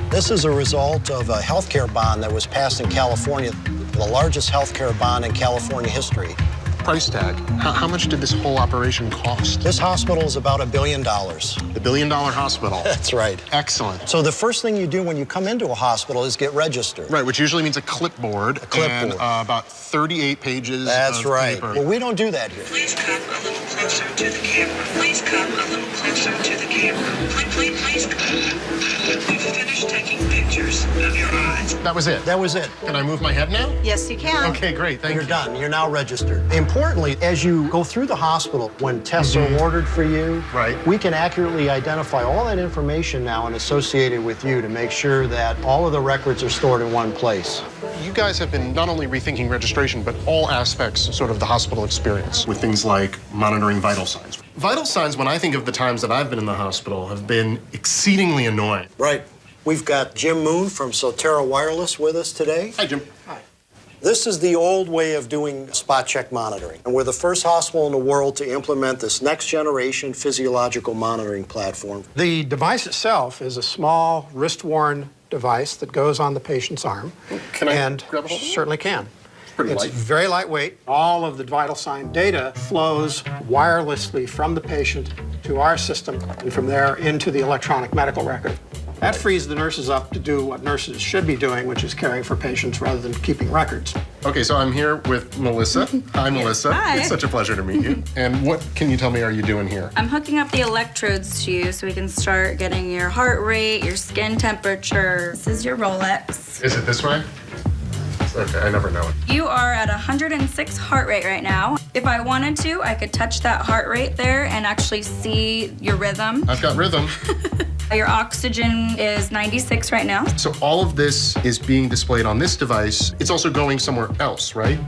[SPEAKER 25] This is a result of a healthcare bond that was passed in California, the largest healthcare bond in California history.
[SPEAKER 1] Price tag. How much did this whole operation cost?
[SPEAKER 25] This hospital is about $1 billion.
[SPEAKER 1] The $1 billion hospital.
[SPEAKER 25] That's right.
[SPEAKER 1] Excellent.
[SPEAKER 25] So the first thing you do when you come into a hospital is get registered.
[SPEAKER 1] Right, which usually means a clipboard. And about 38 pages
[SPEAKER 25] That's
[SPEAKER 1] of
[SPEAKER 25] right.
[SPEAKER 1] paper.
[SPEAKER 25] Well, we don't do that here.
[SPEAKER 26] Please come a little closer to the camera. Please come a little closer to the camera. Please come. We've finished taking pictures of your eyes.
[SPEAKER 1] That was it?
[SPEAKER 25] That was it.
[SPEAKER 1] Can I move my head now?
[SPEAKER 26] Yes, you can.
[SPEAKER 1] Okay, great. Thank you.
[SPEAKER 25] You're done. You're now registered. Importantly, as you go through the hospital, when tests are ordered for you, we can accurately identify all that information now and associate it with you to make sure that all of the records are stored in one place.
[SPEAKER 1] You guys have been not only rethinking registration, but all aspects sort of the hospital experience with things like monitoring vital signs. Vital signs, when I think of the times that I've been in the hospital, have been exceedingly annoying.
[SPEAKER 25] Right. We've got Jim Moon from Sotera Wireless with us today.
[SPEAKER 1] Hi, Jim.
[SPEAKER 25] Hi. This is the old way of doing spot check monitoring. And we're the first hospital in the world to implement this next generation physiological monitoring platform.
[SPEAKER 7] The device itself is a small wrist-worn device that goes on the patient's arm.
[SPEAKER 1] Can I grab a hold of it?
[SPEAKER 7] Certainly can.
[SPEAKER 1] Pretty
[SPEAKER 7] It's
[SPEAKER 1] light.
[SPEAKER 7] very lightweight. All of the vital sign data flows wirelessly from the patient to our system and from there into the electronic medical record. That frees the nurses up to do what nurses should be doing, which is caring for patients rather than keeping records.
[SPEAKER 1] Okay, so I'm here with Melissa. Hi, Melissa.
[SPEAKER 8] Hi.
[SPEAKER 1] It's such a pleasure to meet you. And what can you tell me are you doing here?
[SPEAKER 8] I'm hooking up the electrodes to you so we can start getting your heart rate, your skin temperature. This is your Rolex.
[SPEAKER 1] Is it this way? Okay, I never know it.
[SPEAKER 8] You are at 106 heart rate right now. If I wanted to, I could touch that heart rate there and actually see your rhythm.
[SPEAKER 1] I've got rhythm.
[SPEAKER 8] Your oxygen is 96 right now.
[SPEAKER 1] So all of this is being displayed on this device. It's also going somewhere else, right?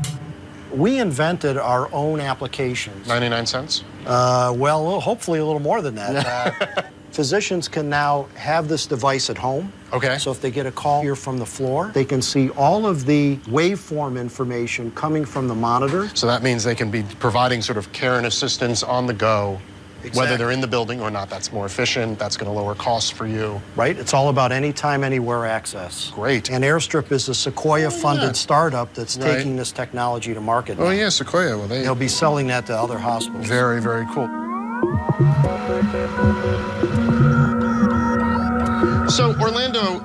[SPEAKER 25] We invented our own applications.
[SPEAKER 1] 99 cents?
[SPEAKER 25] Well, hopefully a little more than that. Physicians can now have this device at home.
[SPEAKER 1] Okay.
[SPEAKER 25] So if they get a call here from the floor, they can see all of the waveform information coming from the monitor.
[SPEAKER 1] So that means they can be providing sort of care and assistance on the go, whether they're in the building or not. That's more efficient. That's going to lower costs for you.
[SPEAKER 25] Right? It's all about anytime, anywhere access.
[SPEAKER 1] Great.
[SPEAKER 25] And Airstrip is a Sequoia-funded startup that's taking this technology to market now.
[SPEAKER 1] Oh, yeah, Sequoia. Well,
[SPEAKER 25] They'll be selling that to other hospitals.
[SPEAKER 1] Very, very cool. So, Orlando,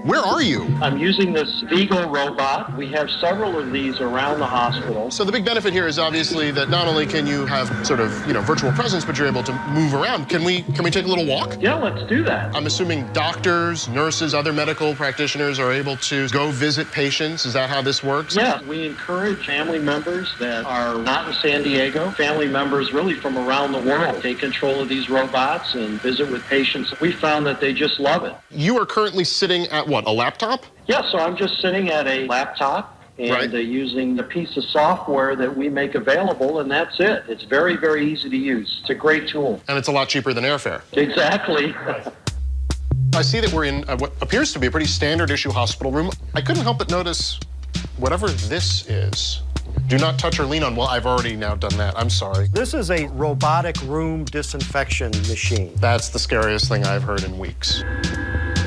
[SPEAKER 1] where are you?
[SPEAKER 9] I'm using this Vigo robot. We have several of these around the hospital.
[SPEAKER 1] So the big benefit here is obviously that not only can you have sort of, virtual presence, but you're able to move around. Can we take a little walk?
[SPEAKER 9] Yeah, let's do that.
[SPEAKER 1] I'm assuming doctors, nurses, other medical practitioners are able to go visit patients. Is that how this works?
[SPEAKER 9] Yeah, we encourage family members that are not in San Diego, family members really from around the world, take control of these robots and visit with patients. We found that they just love it.
[SPEAKER 1] You are currently sitting at what, a laptop?
[SPEAKER 9] Yeah, so I'm just sitting at a laptop and using a piece of software that we make available, and that's it. It's very, very easy to use. It's a great tool.
[SPEAKER 1] And it's a lot cheaper than airfare.
[SPEAKER 9] Exactly.
[SPEAKER 1] I see that we're in what appears to be a pretty standard issue hospital room. I couldn't help but notice whatever this is. Do not touch or lean on. Well, I've already now done that. I'm sorry.
[SPEAKER 25] This is a robotic room disinfection machine.
[SPEAKER 1] That's the scariest thing I've heard in weeks.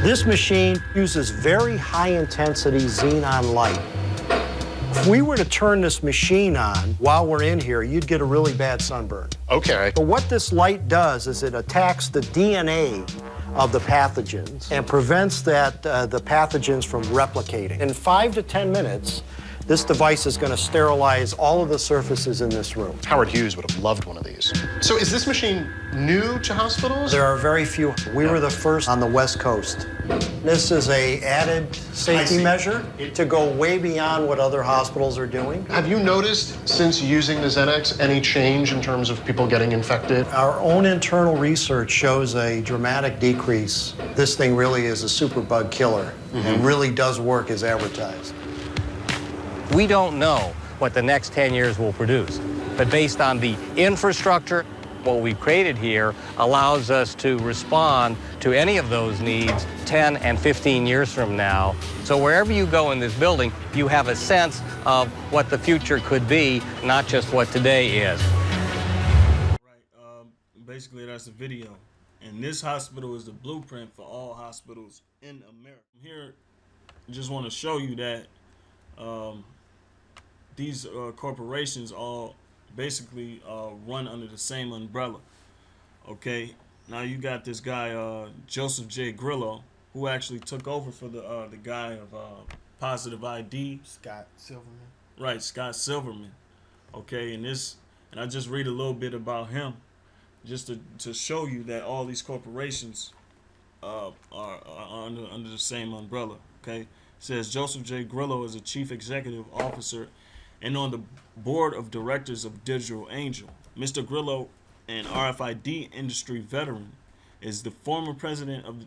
[SPEAKER 25] This machine uses very high-intensity xenon light. If we were to turn this machine on while we're in here, you'd get a really bad sunburn.
[SPEAKER 1] Okay.
[SPEAKER 25] But what this light does is it attacks the DNA of the pathogens and prevents the pathogens from replicating. In 5 to 10 minutes, this device is going to sterilize all of the surfaces in this room.
[SPEAKER 1] Howard Hughes would have loved one of these. So is this machine new to hospitals?
[SPEAKER 25] There are very few. We were the first on the West Coast. This is an added safety measure to go way beyond what other hospitals are doing.
[SPEAKER 1] Have you noticed, since using the Xenex, any change in terms of people getting infected?
[SPEAKER 25] Our own internal research shows a dramatic decrease. This thing really is a superbug killer and really does work as advertised.
[SPEAKER 6] We don't know what the next 10 years will produce, but based on the infrastructure, what we've created here allows us to respond to any of those needs 10 and 15 years from now. So wherever you go in this building, you have a sense of what the future could be, not just what today is.
[SPEAKER 4] Basically, that's a video. And this hospital is the blueprint for all hospitals in America. Here, I just want to show you that these corporations all basically run under the same umbrella. Okay, now you got this guy Joseph J. Grillo, who actually took over for the guy of Positive ID,
[SPEAKER 12] Scott Silverman.
[SPEAKER 4] Right, Scott Silverman. Okay, and I just read a little bit about him, just to show you that all these corporations are under the same umbrella. Okay, it says Joseph J. Grillo is a chief executive officer and on the board of directors of Digital Angel. Mr. Grillo, an RFID industry veteran, is the former president of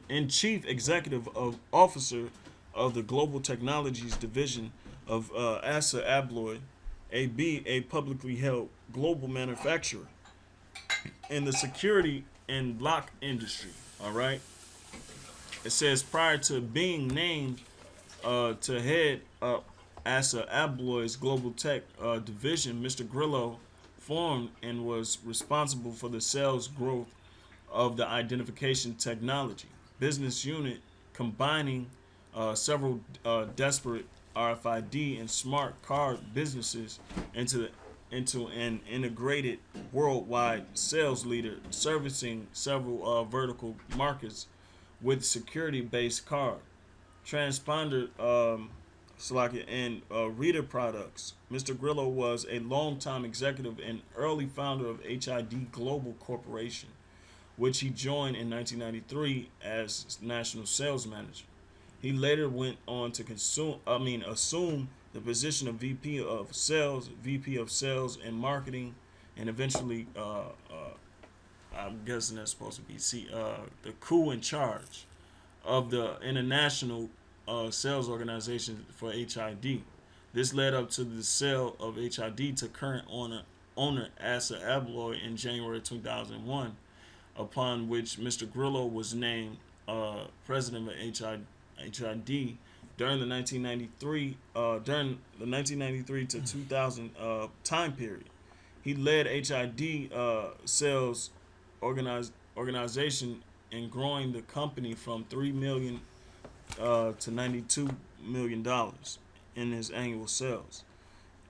[SPEAKER 4] and chief executive officer of the Global Technologies Division of ASSA Abloy AB, a publicly held global manufacturer in the security and lock industry. All right. It says prior to being named to head up Assa Abloy's global tech division, Mr. Grillo formed and was responsible for the sales growth of the identification technology business unit, combining several desperate RFID and smart card businesses into an integrated worldwide sales leader servicing several vertical markets with security-based card, transponder, and reader products. Mr. Grillo was a longtime executive and early founder of HID Global Corporation, which he joined in 1993 as national sales manager. He later went on to assume the position of VP of Sales and Marketing, and eventually, I'm guessing that's supposed to be the coup in charge of the international sales organization for HID. This led up to the sale of HID to current owner Assa Abloy in January 2001, upon which Mr. Grillo was named president of HID during the 1993 to 2000 time period. He led HID sales organization in growing the company from $3 million to $92 million in his annual sales.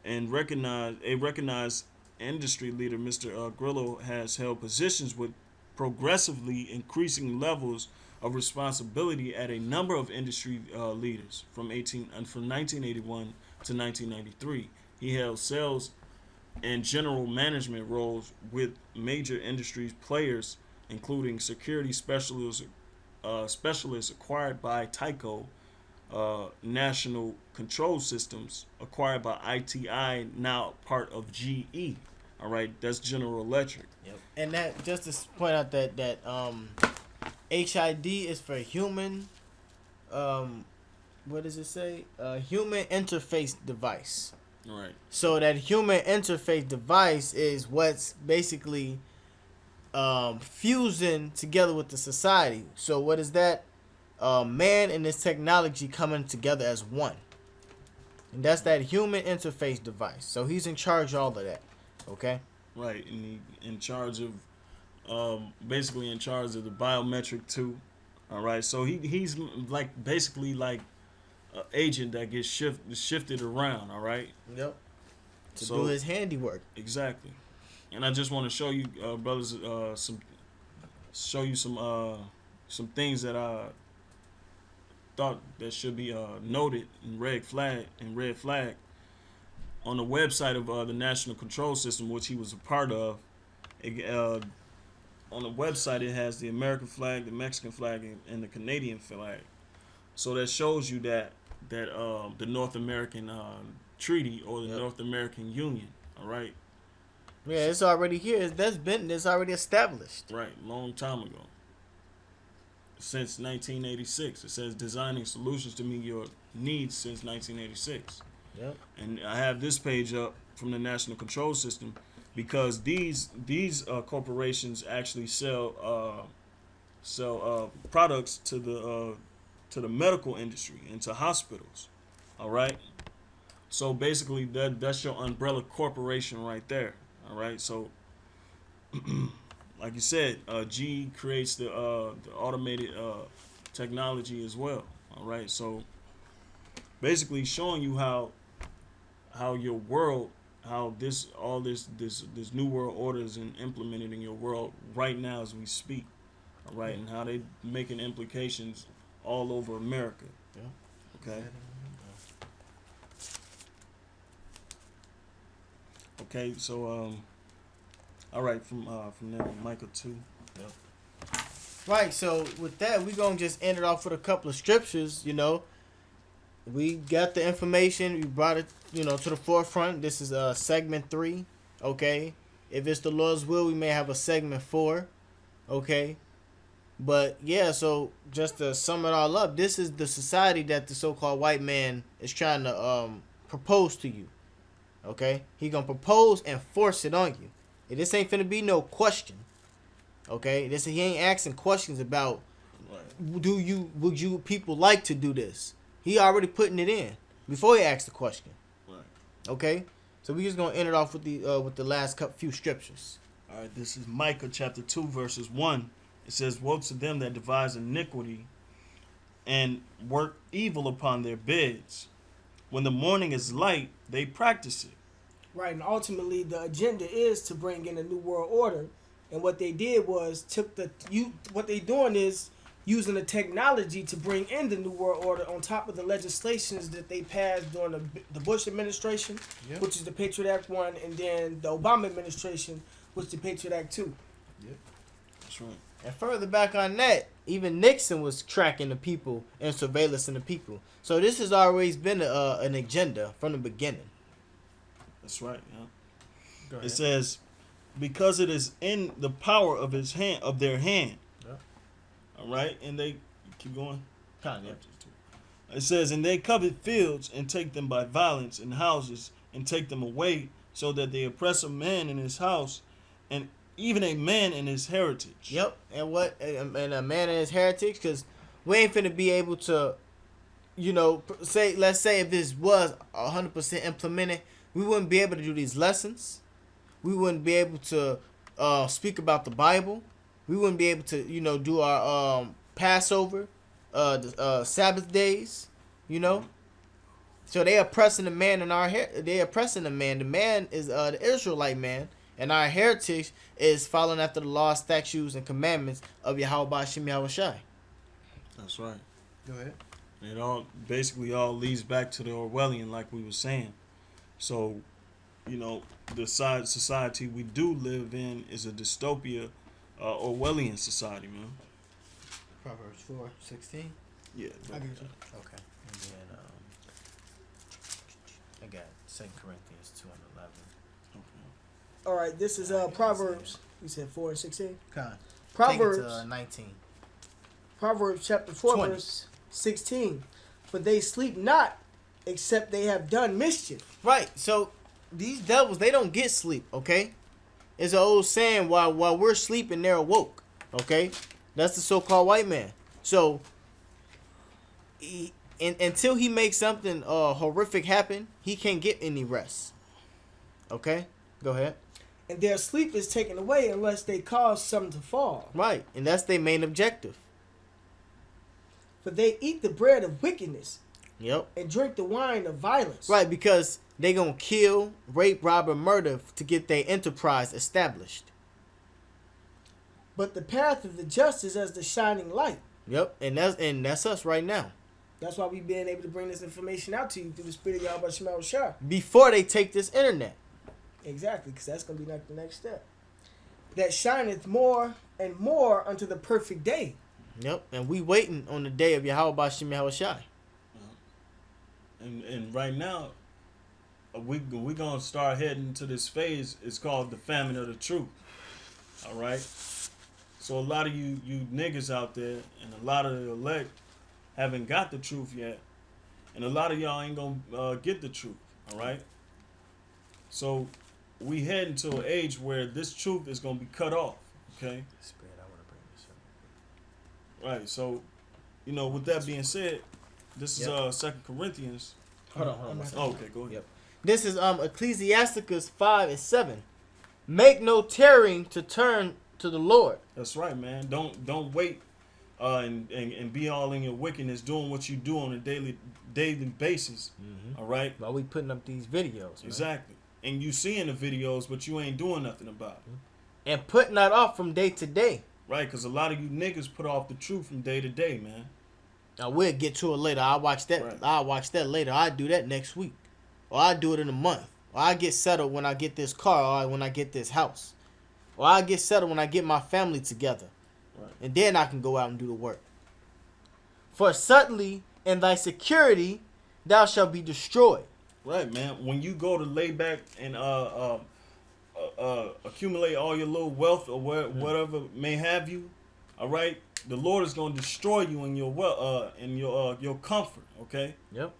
[SPEAKER 4] And recognized industry leader, Mr. Grillo has held positions with progressively increasing levels of responsibility at a number of industry leaders from 1981 to 1993. He held sales and general management roles with major industry players, including security specialists acquired by Tyco, National Control Systems acquired by ITI, now part of GE. All right, that's General Electric.
[SPEAKER 12] Yep. And that, just to point out that HID is for human. What does it say? Human interface device.
[SPEAKER 4] Right.
[SPEAKER 12] So that human interface device is what's basically fusing together with the society. So what is that? Man and this technology coming together as one. And that's that human interface device. So he's in charge of all of that. Okay?
[SPEAKER 4] Right. And he in charge of basically in charge of the biometric too. All right. So he's like basically like an agent that gets shifted around. All right.
[SPEAKER 12] Yep. To do his handiwork.
[SPEAKER 4] Exactly. And I just want to show you, brothers, some things that I thought that should be noted in red flag on the website of the National Control System, which he was a part of. On the website, it has the American flag, the Mexican flag, and the Canadian flag. So that shows you that the North American Treaty or the North American Union. All right.
[SPEAKER 12] Yeah, it's already here. It's already established.
[SPEAKER 4] Right, long time ago. Since 1986, it says designing solutions to meet your needs since 1986.
[SPEAKER 12] Yep.
[SPEAKER 4] And I have this page up from the National Control System because these corporations actually sell products to the medical industry and to hospitals. All right. So basically, that's your umbrella corporation right there. All right. So, like you said, GE creates the automated technology as well. All right. So basically, showing you how your world, how this new world order is implemented in your world right now as we speak. All right, and how they making implications all over America. Yeah. Okay. Okay, so all right, from there, Michael 2. Yep.
[SPEAKER 12] Right, so with that, we're gonna just end it off with a couple of scriptures. You know, we got the information, we brought it, to the forefront. This is segment 3. Okay, if it's the Lord's will, we may have a segment 4. Okay, but yeah, so just to sum it all up, this is the society that the so-called white man is trying to propose to you. Okay, he gonna propose and force it on you. And this ain't finna be no question. Okay, he ain't asking questions about would you people like to do this. He already putting it in. before he asks the question.
[SPEAKER 4] Right.
[SPEAKER 12] Okay, so we just gonna end it off with the last few scriptures.
[SPEAKER 4] All right, this is Micah chapter 2 verses 1. It says, "Woe to them that devise iniquity and work evil upon their beds. When the morning is light, they practice it."
[SPEAKER 5] Right, and ultimately the agenda is to bring in a new world order. And what they did was what they doing is using the technology to bring in the new world order on top of the legislations that they passed during the Bush administration, which is the Patriot Act 1, and then the Obama administration, which is the Patriot Act 2.
[SPEAKER 4] Yep, that's right.
[SPEAKER 12] And further back on that, even Nixon was tracking the people and surveillancing the people. So this has always been an agenda from the beginning.
[SPEAKER 4] That's right. Yeah. It says, "Because it is in the power of his hand, of their hand."
[SPEAKER 12] Yeah.
[SPEAKER 4] All right, and they keep going.
[SPEAKER 12] Kind of.
[SPEAKER 4] It says, "And they covet fields and take them by violence, and houses and take them away, so that they oppress a man in his house, and even a man in his heritage."
[SPEAKER 12] Yep, and a man in his heritage, because we ain't finna be able to, let's say if this was 100% implemented, we wouldn't be able to do these lessons. We wouldn't be able to speak about the Bible. We wouldn't be able to, do our Passover, the Sabbath days, So they oppressing the man in they oppressing the man. The man is the Israelite man, and our heritage is following after the law, statutes, and commandments of Yahweh Shem Yahushai.
[SPEAKER 4] That's right.
[SPEAKER 12] Go ahead.
[SPEAKER 4] It all basically all leads back to the Orwellian, like we were saying. So, the society we do live in is a dystopia, Orwellian society, man.
[SPEAKER 12] Proverbs 4:16.
[SPEAKER 4] Yeah.
[SPEAKER 5] I get you.
[SPEAKER 12] Okay. And then I got 2 Corinthians 2:11.
[SPEAKER 5] Okay. All right, this is Proverbs. You said 4:16.
[SPEAKER 12] Proverbs.
[SPEAKER 5] Proverbs.
[SPEAKER 12] Take it to 19.
[SPEAKER 5] Proverbs chapter 4
[SPEAKER 12] 20.
[SPEAKER 5] verse 16. For they sleep not, except they have done mischief.
[SPEAKER 12] Right. So these devils, they don't get sleep. Okay. It's an old saying: while we're sleeping, they're awoke. Okay. That's the so-called white man. So until he makes something horrific happen, he can't get any rest. Okay. Go ahead.
[SPEAKER 5] And their sleep is taken away unless they cause something to fall.
[SPEAKER 12] Right. And that's their main objective.
[SPEAKER 5] For they eat the bread of wickedness.
[SPEAKER 12] Yep.
[SPEAKER 5] And drink the wine of violence.
[SPEAKER 12] Right, because they gonna kill, rape, rob, and murder to get their enterprise established.
[SPEAKER 5] But the path of the just is as the shining light.
[SPEAKER 12] Yep, and that's us right now.
[SPEAKER 5] That's why we've been able to bring this information out to you through the Spirit of Yahweh Shema Shah.
[SPEAKER 12] Before they take this internet.
[SPEAKER 5] Exactly, because that's going to be like the next step. That shineth more and more unto the perfect day.
[SPEAKER 12] Yep, and we waiting on the day of Yahweh Shem Yahushai.
[SPEAKER 4] And right now, we gonna start heading to this phase. It's called the famine of the truth. All right. So a lot of you niggas out there, and a lot of the elect haven't got the truth yet, and a lot of y'all ain't gonna get the truth. All right. So we heading to an age where this truth is gonna be cut off. Okay.
[SPEAKER 12] Spirit, I want to bring this up.
[SPEAKER 4] Right. So, with that being said, this is 2 Corinthians.
[SPEAKER 12] Hold on.
[SPEAKER 4] Oh, okay, go ahead.
[SPEAKER 12] Yep. This is Ecclesiasticus 5:7. Make no tarrying to turn to the Lord.
[SPEAKER 4] That's right, man. Don't wait and be all in your wickedness, doing what you do on a daily basis.
[SPEAKER 12] Mm-hmm.
[SPEAKER 4] All right.
[SPEAKER 12] While we putting up these videos.
[SPEAKER 4] Exactly. And you seeing the videos, but you ain't doing nothing about it.
[SPEAKER 12] And putting that off from day to day.
[SPEAKER 4] Right, because a lot of you niggas put off the truth from day to day, man.
[SPEAKER 12] Now we'll get to it later. I'll watch that.
[SPEAKER 4] Right.
[SPEAKER 12] I'll watch that later. I'll do that next week, or I'll do it in a month, or I get settled when I get this car, or when I get this house, or I get settled when I get my family together,
[SPEAKER 4] right.
[SPEAKER 12] And then I can go out and do the work. For suddenly in thy security thou shalt be destroyed.
[SPEAKER 4] Right, man. When you go to lay back and accumulate all your little wealth or whatever may have you, all right. The Lord is going to destroy you in your comfort, okay?
[SPEAKER 12] Yep.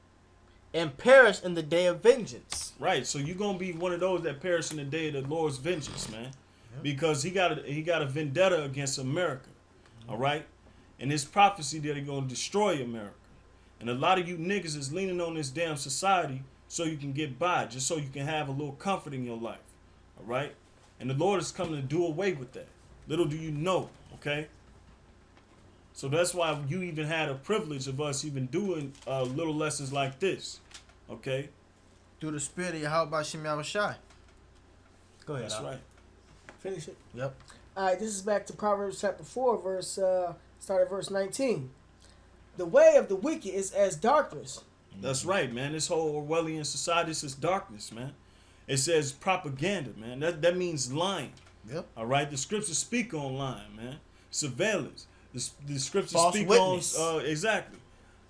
[SPEAKER 12] And perish in the day of vengeance.
[SPEAKER 4] Right. So you're going to be one of those that perish in the day of the Lord's vengeance, man. Yep. Because he got a vendetta against America. All right? And his prophecy that he's going to destroy America. And a lot of you niggas is leaning on this damn society so you can get by, just so you can have a little comfort in your life. All right? And the Lord is coming to do away with that. Little do you know, okay? So that's why you even had a privilege of us even doing little lessons like this, okay?
[SPEAKER 12] Through the spirit of Yahweh Shem Yahushai. Go ahead.
[SPEAKER 4] That's right.
[SPEAKER 5] Finish it.
[SPEAKER 12] Yep.
[SPEAKER 5] All right, this is back to Proverbs chapter 4, start at verse 19. The way of the wicked is as darkness.
[SPEAKER 4] That's right, man. This whole Orwellian society, this is darkness, man. It says propaganda, man. That means lying.
[SPEAKER 12] Yep.
[SPEAKER 4] All right? The scriptures speak on lying, man. Surveillance. The scriptures
[SPEAKER 12] False
[SPEAKER 4] speak
[SPEAKER 12] witness.
[SPEAKER 4] on, exactly.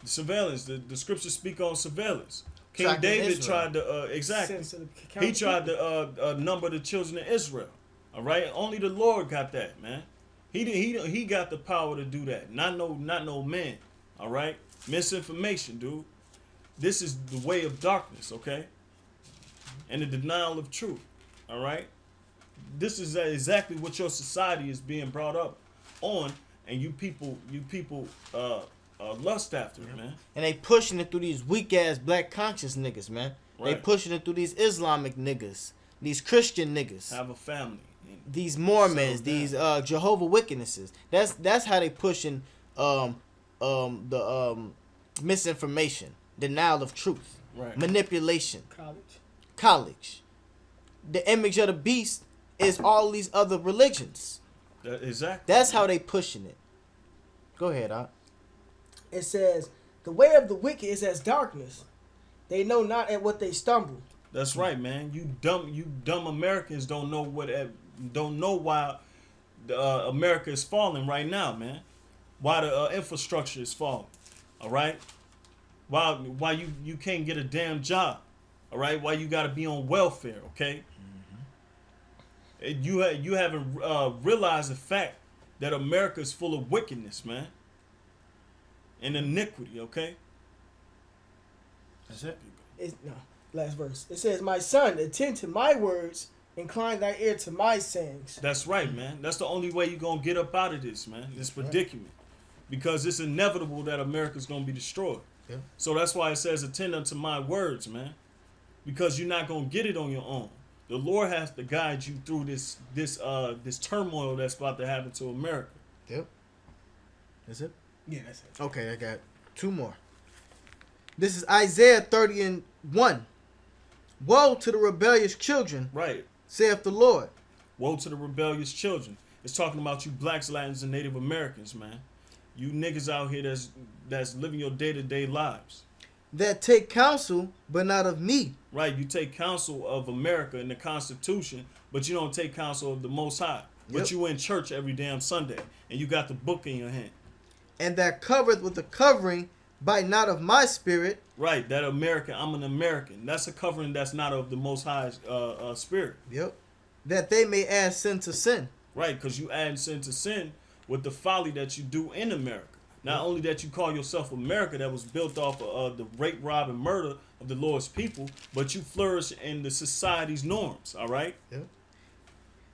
[SPEAKER 4] The surveillance. The scriptures speak on surveillance. King
[SPEAKER 12] Tracking
[SPEAKER 4] David
[SPEAKER 12] Israel.
[SPEAKER 4] tried to, exactly. He tried to number the children of Israel. All right? Only the Lord got that, man. He got the power to do that. Not no man. All right? Misinformation, dude. This is the way of darkness, okay? And the denial of truth. All right? This is exactly what your society is being brought up on, and you people lust after it, man.
[SPEAKER 12] And they pushing it through these weak ass black conscious niggas, man. They
[SPEAKER 4] Right.
[SPEAKER 12] pushing it through these Islamic niggas, these Christian niggas,
[SPEAKER 4] Have a family.
[SPEAKER 12] these Mormons, these Jehovah Witnesses. That's how they pushing misinformation, denial of truth,
[SPEAKER 4] Right.
[SPEAKER 12] manipulation,
[SPEAKER 5] College.
[SPEAKER 12] college. The image of the beast is all these other religions.
[SPEAKER 4] Exactly.
[SPEAKER 12] That's how they pushing it. Go ahead, Doc.
[SPEAKER 5] It says, the way of the wicked is as darkness. They know not at what they stumble.
[SPEAKER 4] That's right, man. You dumb Americans don't know why America is falling right now, man. Why the infrastructure is falling. All right? Why you can't get a damn job. All right? Why you got to be on welfare, okay? You haven't realized the fact that America is full of wickedness, man. And iniquity, okay?
[SPEAKER 12] That's it.
[SPEAKER 5] Last verse. It says, my son, attend to my words, incline thy ear to my sayings.
[SPEAKER 4] That's right, man. That's the only way you're going to get up out of this, man. This predicament. Because it's inevitable that America's going to be destroyed.
[SPEAKER 12] Yeah.
[SPEAKER 4] So that's why it says, attend unto my words, man. Because you're not going to get it on your own. The Lord has to guide you through this turmoil that's about to happen to America.
[SPEAKER 12] Yep. That's it?
[SPEAKER 5] Yeah, that's it.
[SPEAKER 12] Okay, I got two more. This is Isaiah 30:1. Woe to the rebellious children,
[SPEAKER 4] right?
[SPEAKER 12] Saith the Lord.
[SPEAKER 4] Woe to the rebellious children. It's talking about you blacks, Latins, and Native Americans, man. You niggas out here that's living your day-to-day lives.
[SPEAKER 12] That take counsel, but not of me.
[SPEAKER 4] Right, you take counsel of America and the Constitution, but you don't take counsel of the Most High. But
[SPEAKER 12] Yep.
[SPEAKER 4] you in church every damn Sunday, and you got the book in your hand.
[SPEAKER 12] And that covereth with a covering by not of my spirit.
[SPEAKER 4] Right, that American, I'm an American. That's a covering that's not of the Most High's spirit.
[SPEAKER 12] Yep. That they may add sin to sin.
[SPEAKER 4] Right, because you add sin to sin with the folly that you do in America. Not only that you call yourself America that was built off of the rape, rob, and murder of the Lord's people, but you flourish in the society's norms, all right?
[SPEAKER 12] Yep.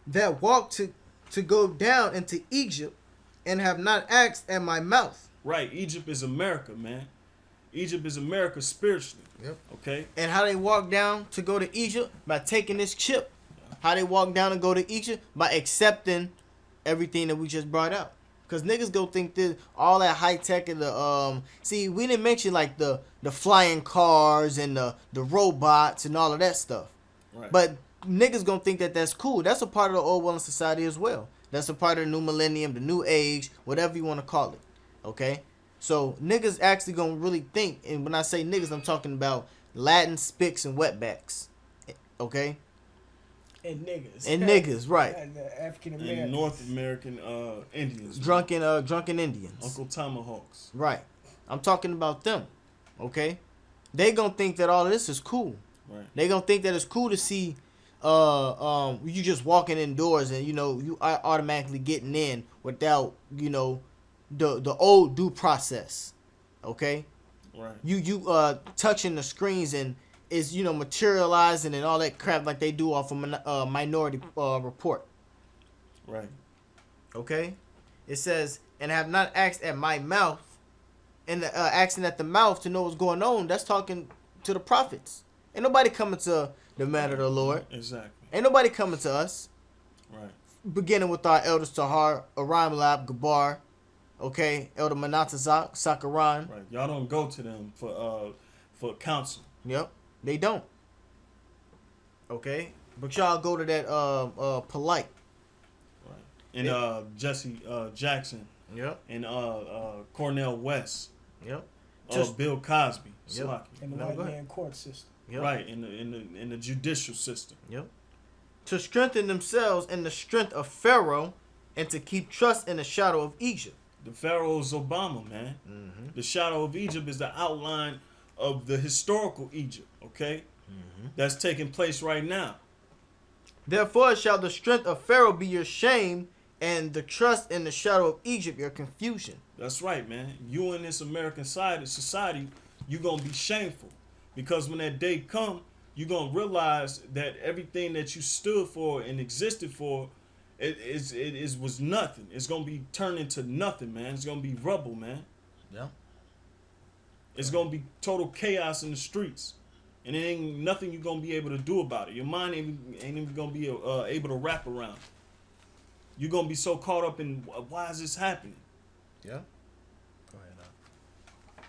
[SPEAKER 12] That walk to go down into Egypt and have not asked at my mouth.
[SPEAKER 4] Right, Egypt is America, man. Egypt is America spiritually.
[SPEAKER 12] Yep.
[SPEAKER 4] Okay?
[SPEAKER 12] And how they walk down to go to Egypt? By taking this chip. How they walk down and go to Egypt? By accepting everything that we just brought out. Because niggas go think this, all that high tech and the, see, we didn't mention like the flying cars and the robots and all of that stuff.
[SPEAKER 4] Right.
[SPEAKER 12] But niggas gonna think that that's cool. That's a part of the Orwell society as well. That's a part of the new millennium, the new age, whatever you want to call it. Okay? So niggas actually gonna really think, and when I say niggas, I'm talking about Latin spics and wetbacks. Okay?
[SPEAKER 5] And niggas.
[SPEAKER 12] And niggas, right.
[SPEAKER 5] And African Americans.
[SPEAKER 4] And North American Indians.
[SPEAKER 12] Drunken Indians.
[SPEAKER 4] Uncle Tomahawks.
[SPEAKER 12] Right. I'm talking about them. Okay? They gonna think that all of this is cool.
[SPEAKER 4] Right.
[SPEAKER 12] They gonna think that it's cool to see you just walking indoors and you are automatically getting in without the old due process. Okay?
[SPEAKER 4] Right.
[SPEAKER 12] You touching the screens and is materializing and all that crap like they do off of Minority Report.
[SPEAKER 4] Right.
[SPEAKER 12] Okay? It says, and have not asked at my mouth, and asking at the mouth to know what's going on, that's talking to the prophets. Ain't nobody coming to the man of the Lord.
[SPEAKER 4] Exactly.
[SPEAKER 12] Ain't nobody coming to us.
[SPEAKER 4] Right.
[SPEAKER 12] Beginning with our elders Tahar, Aram Lab, Gabar, okay, Elder Manatazak, Sakaran.
[SPEAKER 4] Right. Y'all don't go to them for counsel.
[SPEAKER 12] Yep. They don't. Okay. But y'all go to that polite.
[SPEAKER 4] Right. And Jesse Jackson.
[SPEAKER 12] Yep.
[SPEAKER 4] And Cornell West.
[SPEAKER 12] Yep.
[SPEAKER 4] Bill Cosby.
[SPEAKER 12] Yep.
[SPEAKER 5] In the white man court system.
[SPEAKER 12] Yep.
[SPEAKER 4] Right. In the judicial system.
[SPEAKER 12] Yep. To strengthen themselves in the strength of Pharaoh and to keep trust in the shadow of Egypt.
[SPEAKER 4] The Pharaoh's Obama, man.
[SPEAKER 12] Mm-hmm.
[SPEAKER 4] The shadow of Egypt is the outline of the historical Egypt, okay? Mm-hmm. That's taking place right now.
[SPEAKER 12] Therefore shall the strength of Pharaoh be your shame, and the trust in the shadow of Egypt your confusion.
[SPEAKER 4] That's right, man. You in this American society, you're going to be shameful. Because when that day come, you're going to realize that everything that you stood for and existed for, it was nothing. It's going to be turned into nothing, man. It's going to be rubble, man.
[SPEAKER 12] Yeah.
[SPEAKER 4] It's going to be total chaos in the streets. And it ain't nothing you're going to be able to do about it. Your mind ain't even going to be able to wrap around. You're going to be so caught up in why is this happening?
[SPEAKER 12] Yeah. Go ahead.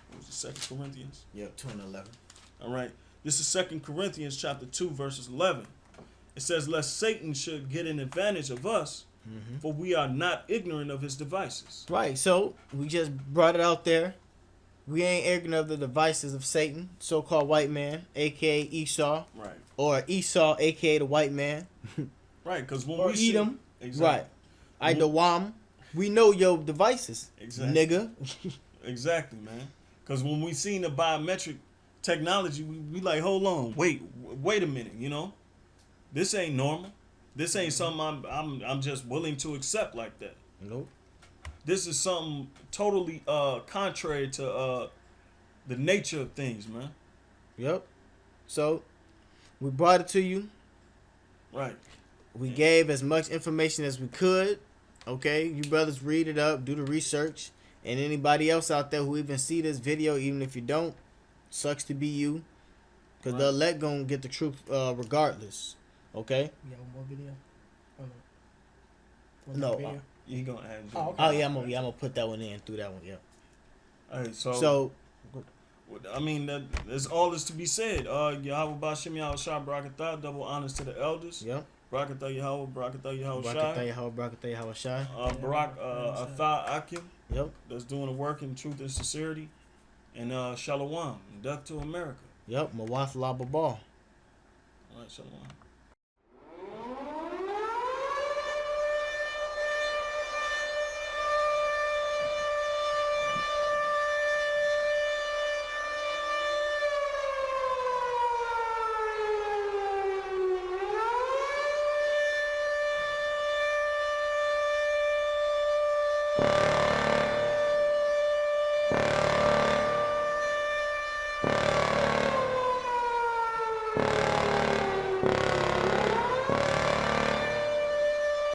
[SPEAKER 4] What was it, 2 Corinthians?
[SPEAKER 12] Yep, 2 and 11.
[SPEAKER 4] All right. This is 2 Corinthians chapter 2, verses 11. It says, lest Satan should get an advantage of us, for we are not ignorant of his devices.
[SPEAKER 12] Right. So we just brought it out there. We ain't ignorant of the devices of Satan, so-called white man, a.k.a. Esau.
[SPEAKER 4] Right.
[SPEAKER 12] Or Esau, a.k.a. the white man.
[SPEAKER 4] Right, because when
[SPEAKER 12] or
[SPEAKER 4] we
[SPEAKER 12] Edom.
[SPEAKER 4] Exactly.
[SPEAKER 12] Right. Idawam. We know your devices,
[SPEAKER 4] exactly.
[SPEAKER 12] nigga.
[SPEAKER 4] Exactly, man. Because when we seen the biometric technology, we like, hold on, wait a minute, you know? This ain't normal. This ain't something I'm just willing to accept like that.
[SPEAKER 12] Nope.
[SPEAKER 4] This is something totally contrary to the nature of things, man.
[SPEAKER 12] Yep. So we brought it to you.
[SPEAKER 4] Right.
[SPEAKER 12] We gave as much information as we could. Okay, you brothers read it up, do the research, and anybody else out there who even see this video, even if you don't, sucks to be you, because the elect gonna get the truth regardless. Okay.
[SPEAKER 5] You got one more video?
[SPEAKER 12] No.
[SPEAKER 4] He gonna add.
[SPEAKER 12] Oh yeah, I'm gonna put that one in through that one. Yeah.
[SPEAKER 4] All right. So I mean, there's all this to be said. Yahweh Bashim Yahweh Shah Barakatah, double honors to the elders.
[SPEAKER 12] Yep.
[SPEAKER 4] Barakatah Yahweh, Barakatah Yahweh Shah.
[SPEAKER 12] Barakatah Yahweh, Barakatah Yahweh Shah.
[SPEAKER 4] Barak Atha Akim.
[SPEAKER 12] Yep.
[SPEAKER 4] That's doing the work in truth and sincerity. And Shalom, death to America.
[SPEAKER 12] Yep. Mawath La Babal.
[SPEAKER 4] All right, Shalom.